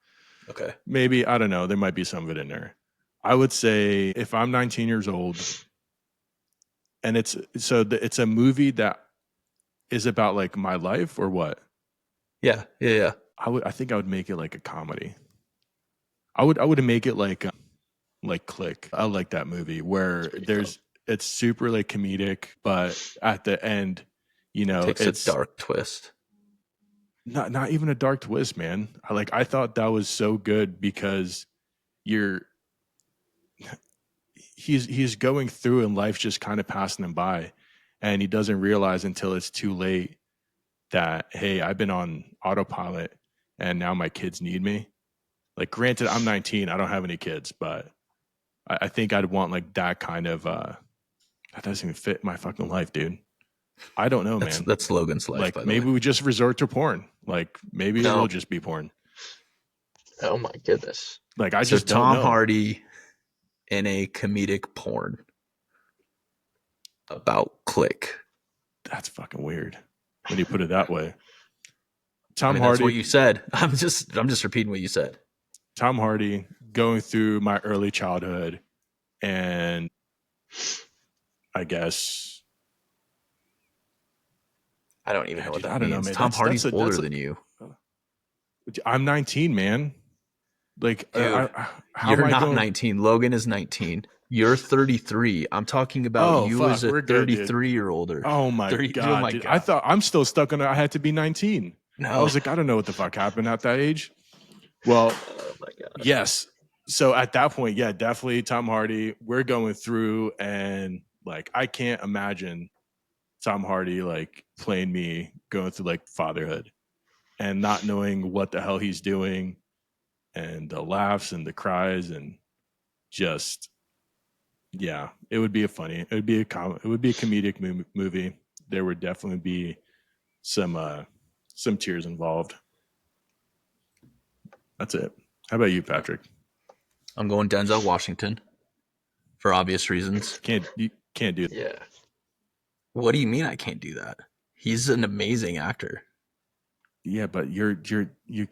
Okay. Maybe, I don't know. There might be some of it in there. I would say if I'm 19 years old and it's a movie that is about like my life or what? Yeah. I think I would make it like a comedy. I would make it like Click. I like that movie where it's super like comedic, but at the end, it's a dark twist. Not even a dark twist, man. I thought that was so good because he's going through and life's just kind of passing him by, and he doesn't realize until it's too late that, hey, I've been on autopilot and now my kids need me. Like, granted, I'm 19, I don't have any kids, but I think I'd want like that kind of that doesn't even fit my fucking life, dude. I don't know, man. That's Logan's life. Like, by the maybe way. we just resort to porn. Like, maybe it will just be porn. Oh my goodness. Like, I So just don't Tom know. Hardy in a comedic porn about click. That's fucking weird when you put it that way. Tom That's Hardy. what you said. I'm just repeating what you said. Tom Hardy going through my early childhood, and I guess I don't even know what dude, that I don't know, means. man. Tom Hardy's That's older than you. I'm 19, man. Like, Dude, how you're am I not going? 19. Logan is 19. You're 33. I'm talking about Oh, you fuck, as a we're good, dude. 33-year-older. Oh my god, dude! I thought I'm still stuck on. I had to be 19. No. I was like, I don't know what the fuck happened at that age. Well, Oh my god. yes. So at that point, yeah, definitely Tom Hardy. We're going through, and like, I can't imagine Tom Hardy like playing me going through like fatherhood and not knowing what the hell he's doing, and the laughs and the cries, and just, yeah, it would be a comedic movie. There would definitely be some tears involved. That's it. How about you, Patrick? I'm going Denzel Washington for obvious reasons. You can't do that. Yeah. What do you mean I can't do that? He's an amazing actor. Yeah, but you can't. You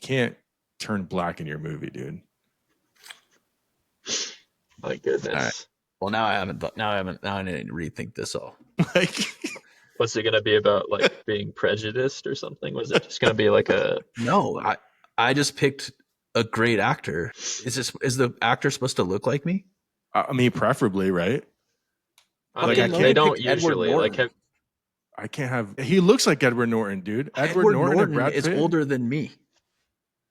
can't turn black in your movie, dude. My goodness. All right. Well, now I didn't rethink this all. Like, What's it gonna be about? Like being prejudiced or something? Was it just gonna be like a? No, I just picked a great actor. Is the actor supposed to look like me? I mean, preferably, right? I Like, mean, I they can't don't pick Edward usually like Norton. have. I can't have. He looks like Edward Norton, dude. Edward Norton and Brad is Pitt. older than me.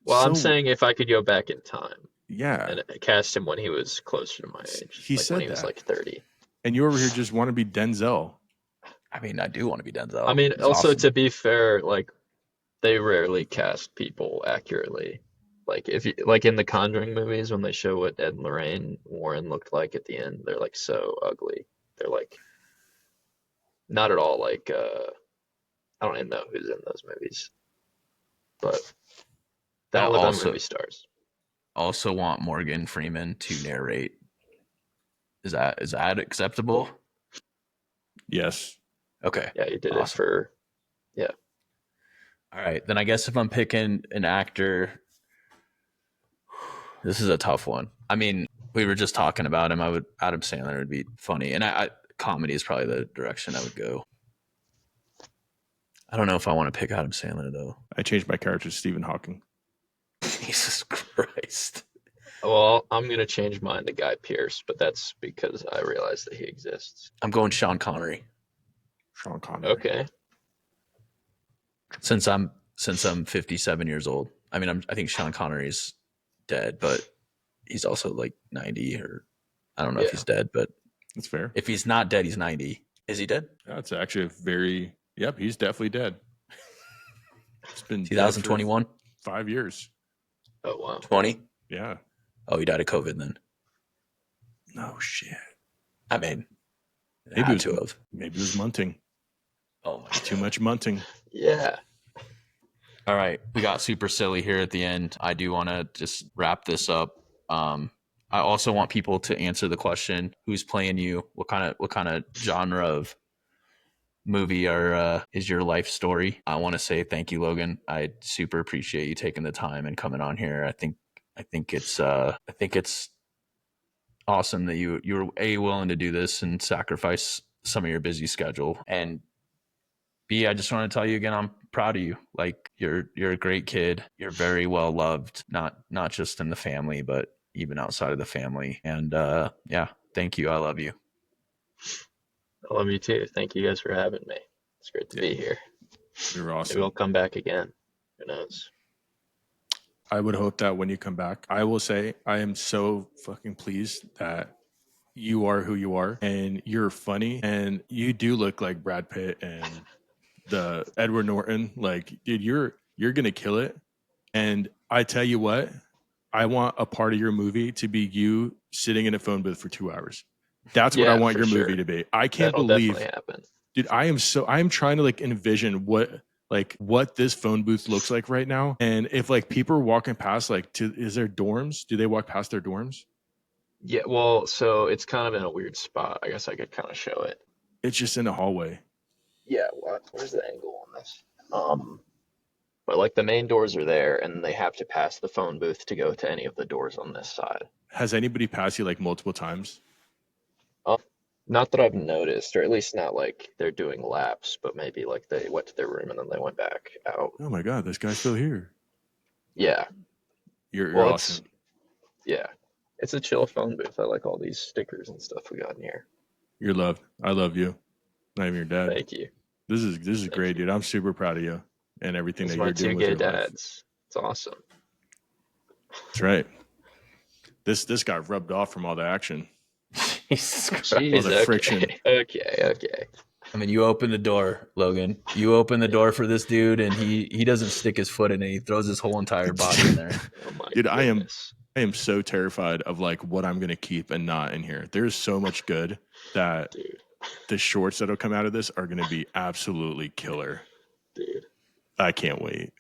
Well, I'm So, saying if I could go back in time yeah, and cast him when he was closer to my age, He like said when he was that. like 30. and you over here just want to be Denzel. I mean, I do want to be Denzel. I mean, He's also awesome. to be fair, like they rarely cast people accurately. Like if you like in the Conjuring movies when they show what Ed and Lorraine Warren looked like at the end, they're like so ugly. They're like not at all like I don't even know who's in those movies. But I that were them movie stars. also want Morgan Freeman to narrate. Is that acceptable? Yes. Okay. Yeah, he did it Awesome. for All right, then I guess if I'm picking an actor, this is a tough one. I mean, we were just talking about him. Adam Sandler would be funny, and I comedy is probably the direction I would go. I don't know if I want to pick Adam Sandler though. I changed my character to Stephen Hawking. Jesus Christ. well, I'm gonna change mine to Guy Pearce, but that's because I realize that he exists. I'm going Sean Connery. Sean Connery. Okay. Since I'm 57 years old. I mean, I think Sean Connery's dead, but he's also like 90, or I don't know if Yeah. he's dead, but That's fair. if he's not dead, he's 90. Is he dead? That's actually a very. Yep, he's definitely dead. It's been dead for 2021? 5 years. Oh wow. 20? Yeah. Oh, he died of COVID then. No shit. I mean, Maybe had it was- to have. Maybe it was munting. Oh my Too God. much munting. Yeah. All right, we got super silly here at the end. I do want to just wrap this up. I also want people to answer the question: who's playing you? What kind of genre of movie is your life story? I want to say thank you, Logan. I super appreciate you taking the time and coming on here. I think it's awesome that you were willing to do this and sacrifice some of your busy schedule. And B, I just want to tell you again, I'm proud of you. Like you're a great kid. You're very well loved, not just in the family, but even outside of the family. And yeah, thank you. I love you. I love you too. Thank you guys for having me. It's great to be here. You're Maybe awesome. I'll come back again. Who knows? I would hope that when you come back, I will say I am so fucking pleased that you are who you are and you're funny and you do look like Brad Pitt and the Edward Norton. Like, dude, you're gonna kill it. And I tell you what, I want a part of your movie to be you sitting in a phone booth for 2 hours. That's what I want for your sure. movie to be. I can't That'll believe, definitely happen. dude. I'm trying to like envision what this phone booth looks like right now. And if like people are walking past, like, is there dorms? Do they walk past their dorms? Yeah, well, so it's kind of in a weird spot. I guess I could kind of show it. It's just in the hallway. Yeah, where's the angle on this? But like the main doors are there, and they have to pass the phone booth to go to any of the doors on this side. Has anybody passed you like multiple times? Not that I've noticed, or at least not like they're doing laps, but maybe like they went to their room and then they went back out. Oh my God, this guy's still here. Yeah. You're Well, awesome. Yeah. It's a chill phone booth. I like all these stickers and stuff we got in here. You're loved. I love you. Not even your dad. Thank you. This is great, dude. I'm super proud of you and everything that you're doing with your life. Dads. It's awesome. That's right. This got rubbed off from all the action. Jesus Christ. All the friction. Okay. I mean, you open the door, Logan. You open the door for this dude, and he doesn't stick his foot in it. He throws his whole entire body in there. Oh my Dude, goodness. I am so terrified of like what I'm gonna keep and not in here. There's so much good that the shorts that'll come out of this are gonna be absolutely killer. Dude. I can't wait.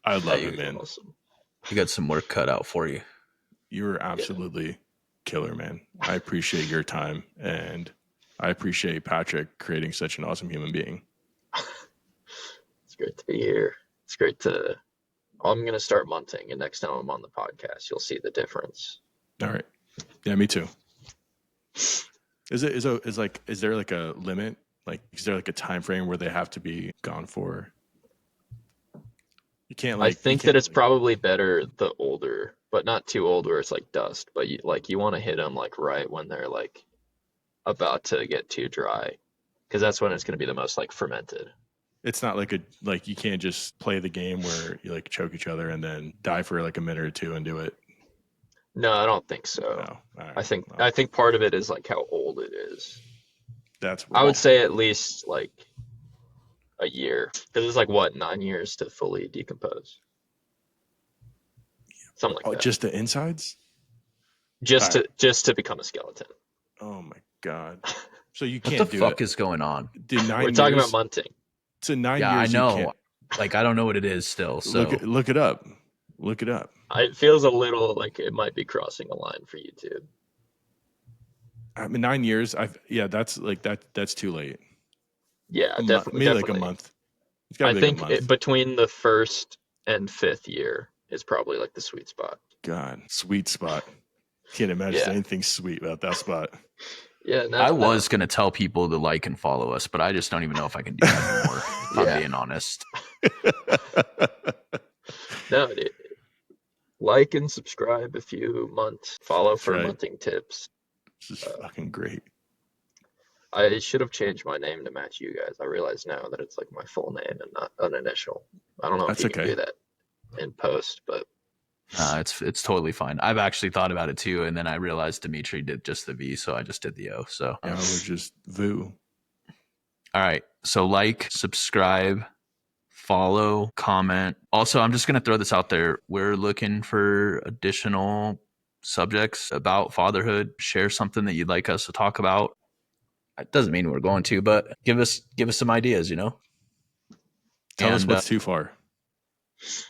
I love it, man. Awesome. You got some work cut out for you. You're absolutely killer, man. I appreciate your time, and I appreciate Patrick creating such an awesome human being. It's great to be here. It's great to. I'm going to start munting, and next time I'm on the podcast, you'll see the difference. All right. Yeah, me too. Is there like a limit? Like, is there like a time frame where they have to be gone for? You can't. Like, I think that it's probably better the older, but not too old where it's like dust. But you want to hit them like right when they're like about to get too dry, because that's when it's going to be the most like fermented. It's not like you can't just play the game where you like choke each other and then die for like a minute or two and do it. No, I don't think so. No. Right. I think part of it is like how old it is. I would say at least like a year, because it's like 9 years to fully decompose. Something like that. Just the insides? Just to become a skeleton. Oh my God. So you can't do it. What the fuck is going on? Dude, We're talking about munting. So 9 years. Yeah, I know. Like, I don't know what it is still. So look it up. Look it up. It feels a little like it might be crossing a line for YouTube. I mean, 9 years. That's like that. That's too late. Yeah, definitely. Maybe like a month. I think between the first and fifth year is probably like the sweet spot. God, sweet spot. Can't imagine anything sweet about that spot. Yeah, I was going to tell people to like and follow us, but I just don't even know if I can do that anymore, if I'm being honest. No, dude. Like and subscribe if you munt. Follow for munting tips. This is fucking great. I should have changed my name to match you guys. I realize now that it's like my full name and not an initial. I don't know if you can do that in post, but it's totally fine. I've actually thought about it too, and then I realized Dmitry did just the V, so I just did the O. So yeah, we're just Vu. All right. So like, subscribe, follow, comment. Also, I'm just going to throw this out there. We're looking for additional subjects about fatherhood. Share something that you'd like us to talk about. It doesn't mean we're going to, but give us some ideas, you know? Tell us what's too far.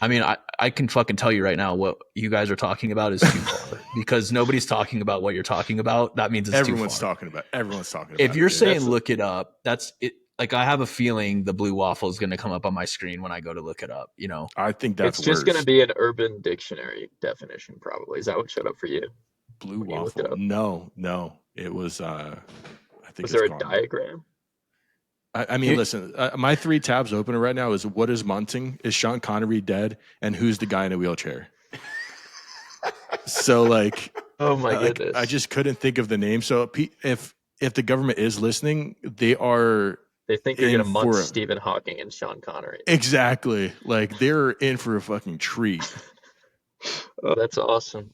I mean, I can fucking tell you right now what you guys are talking about is too far, because nobody's talking about what you're talking about. That means it's everyone's too far. Everyone's talking about If you're saying look it up, that's it. Like, I have a feeling the blue waffle is going to come up on my screen when I go to look it up, you know? I think that's it's just going to be an Urban Dictionary definition, probably. Is that what showed up for you? Blue waffle? No. It was, I think was there a diagram? I mean, listen, my 3 tabs open right now is what is munting, is Sean Connery dead, and who's the guy in a wheelchair? So, like, oh my goodness. I just couldn't think of the name. So if the government is listening, they think you're going to munt Stephen Hawking and Sean Connery. Exactly. Like, they're in for a fucking treat. Oh, that's awesome.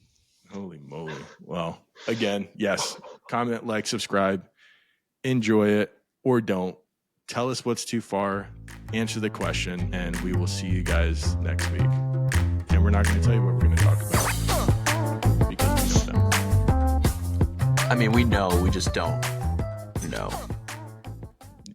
Holy moly. Well, again, yes. Comment, like, subscribe. Enjoy it or don't. Tell us what's too far. Answer the question, and we will see you guys next week. And we're not going to tell you what we're going to talk about because we don't know. I mean, we know, we just don't,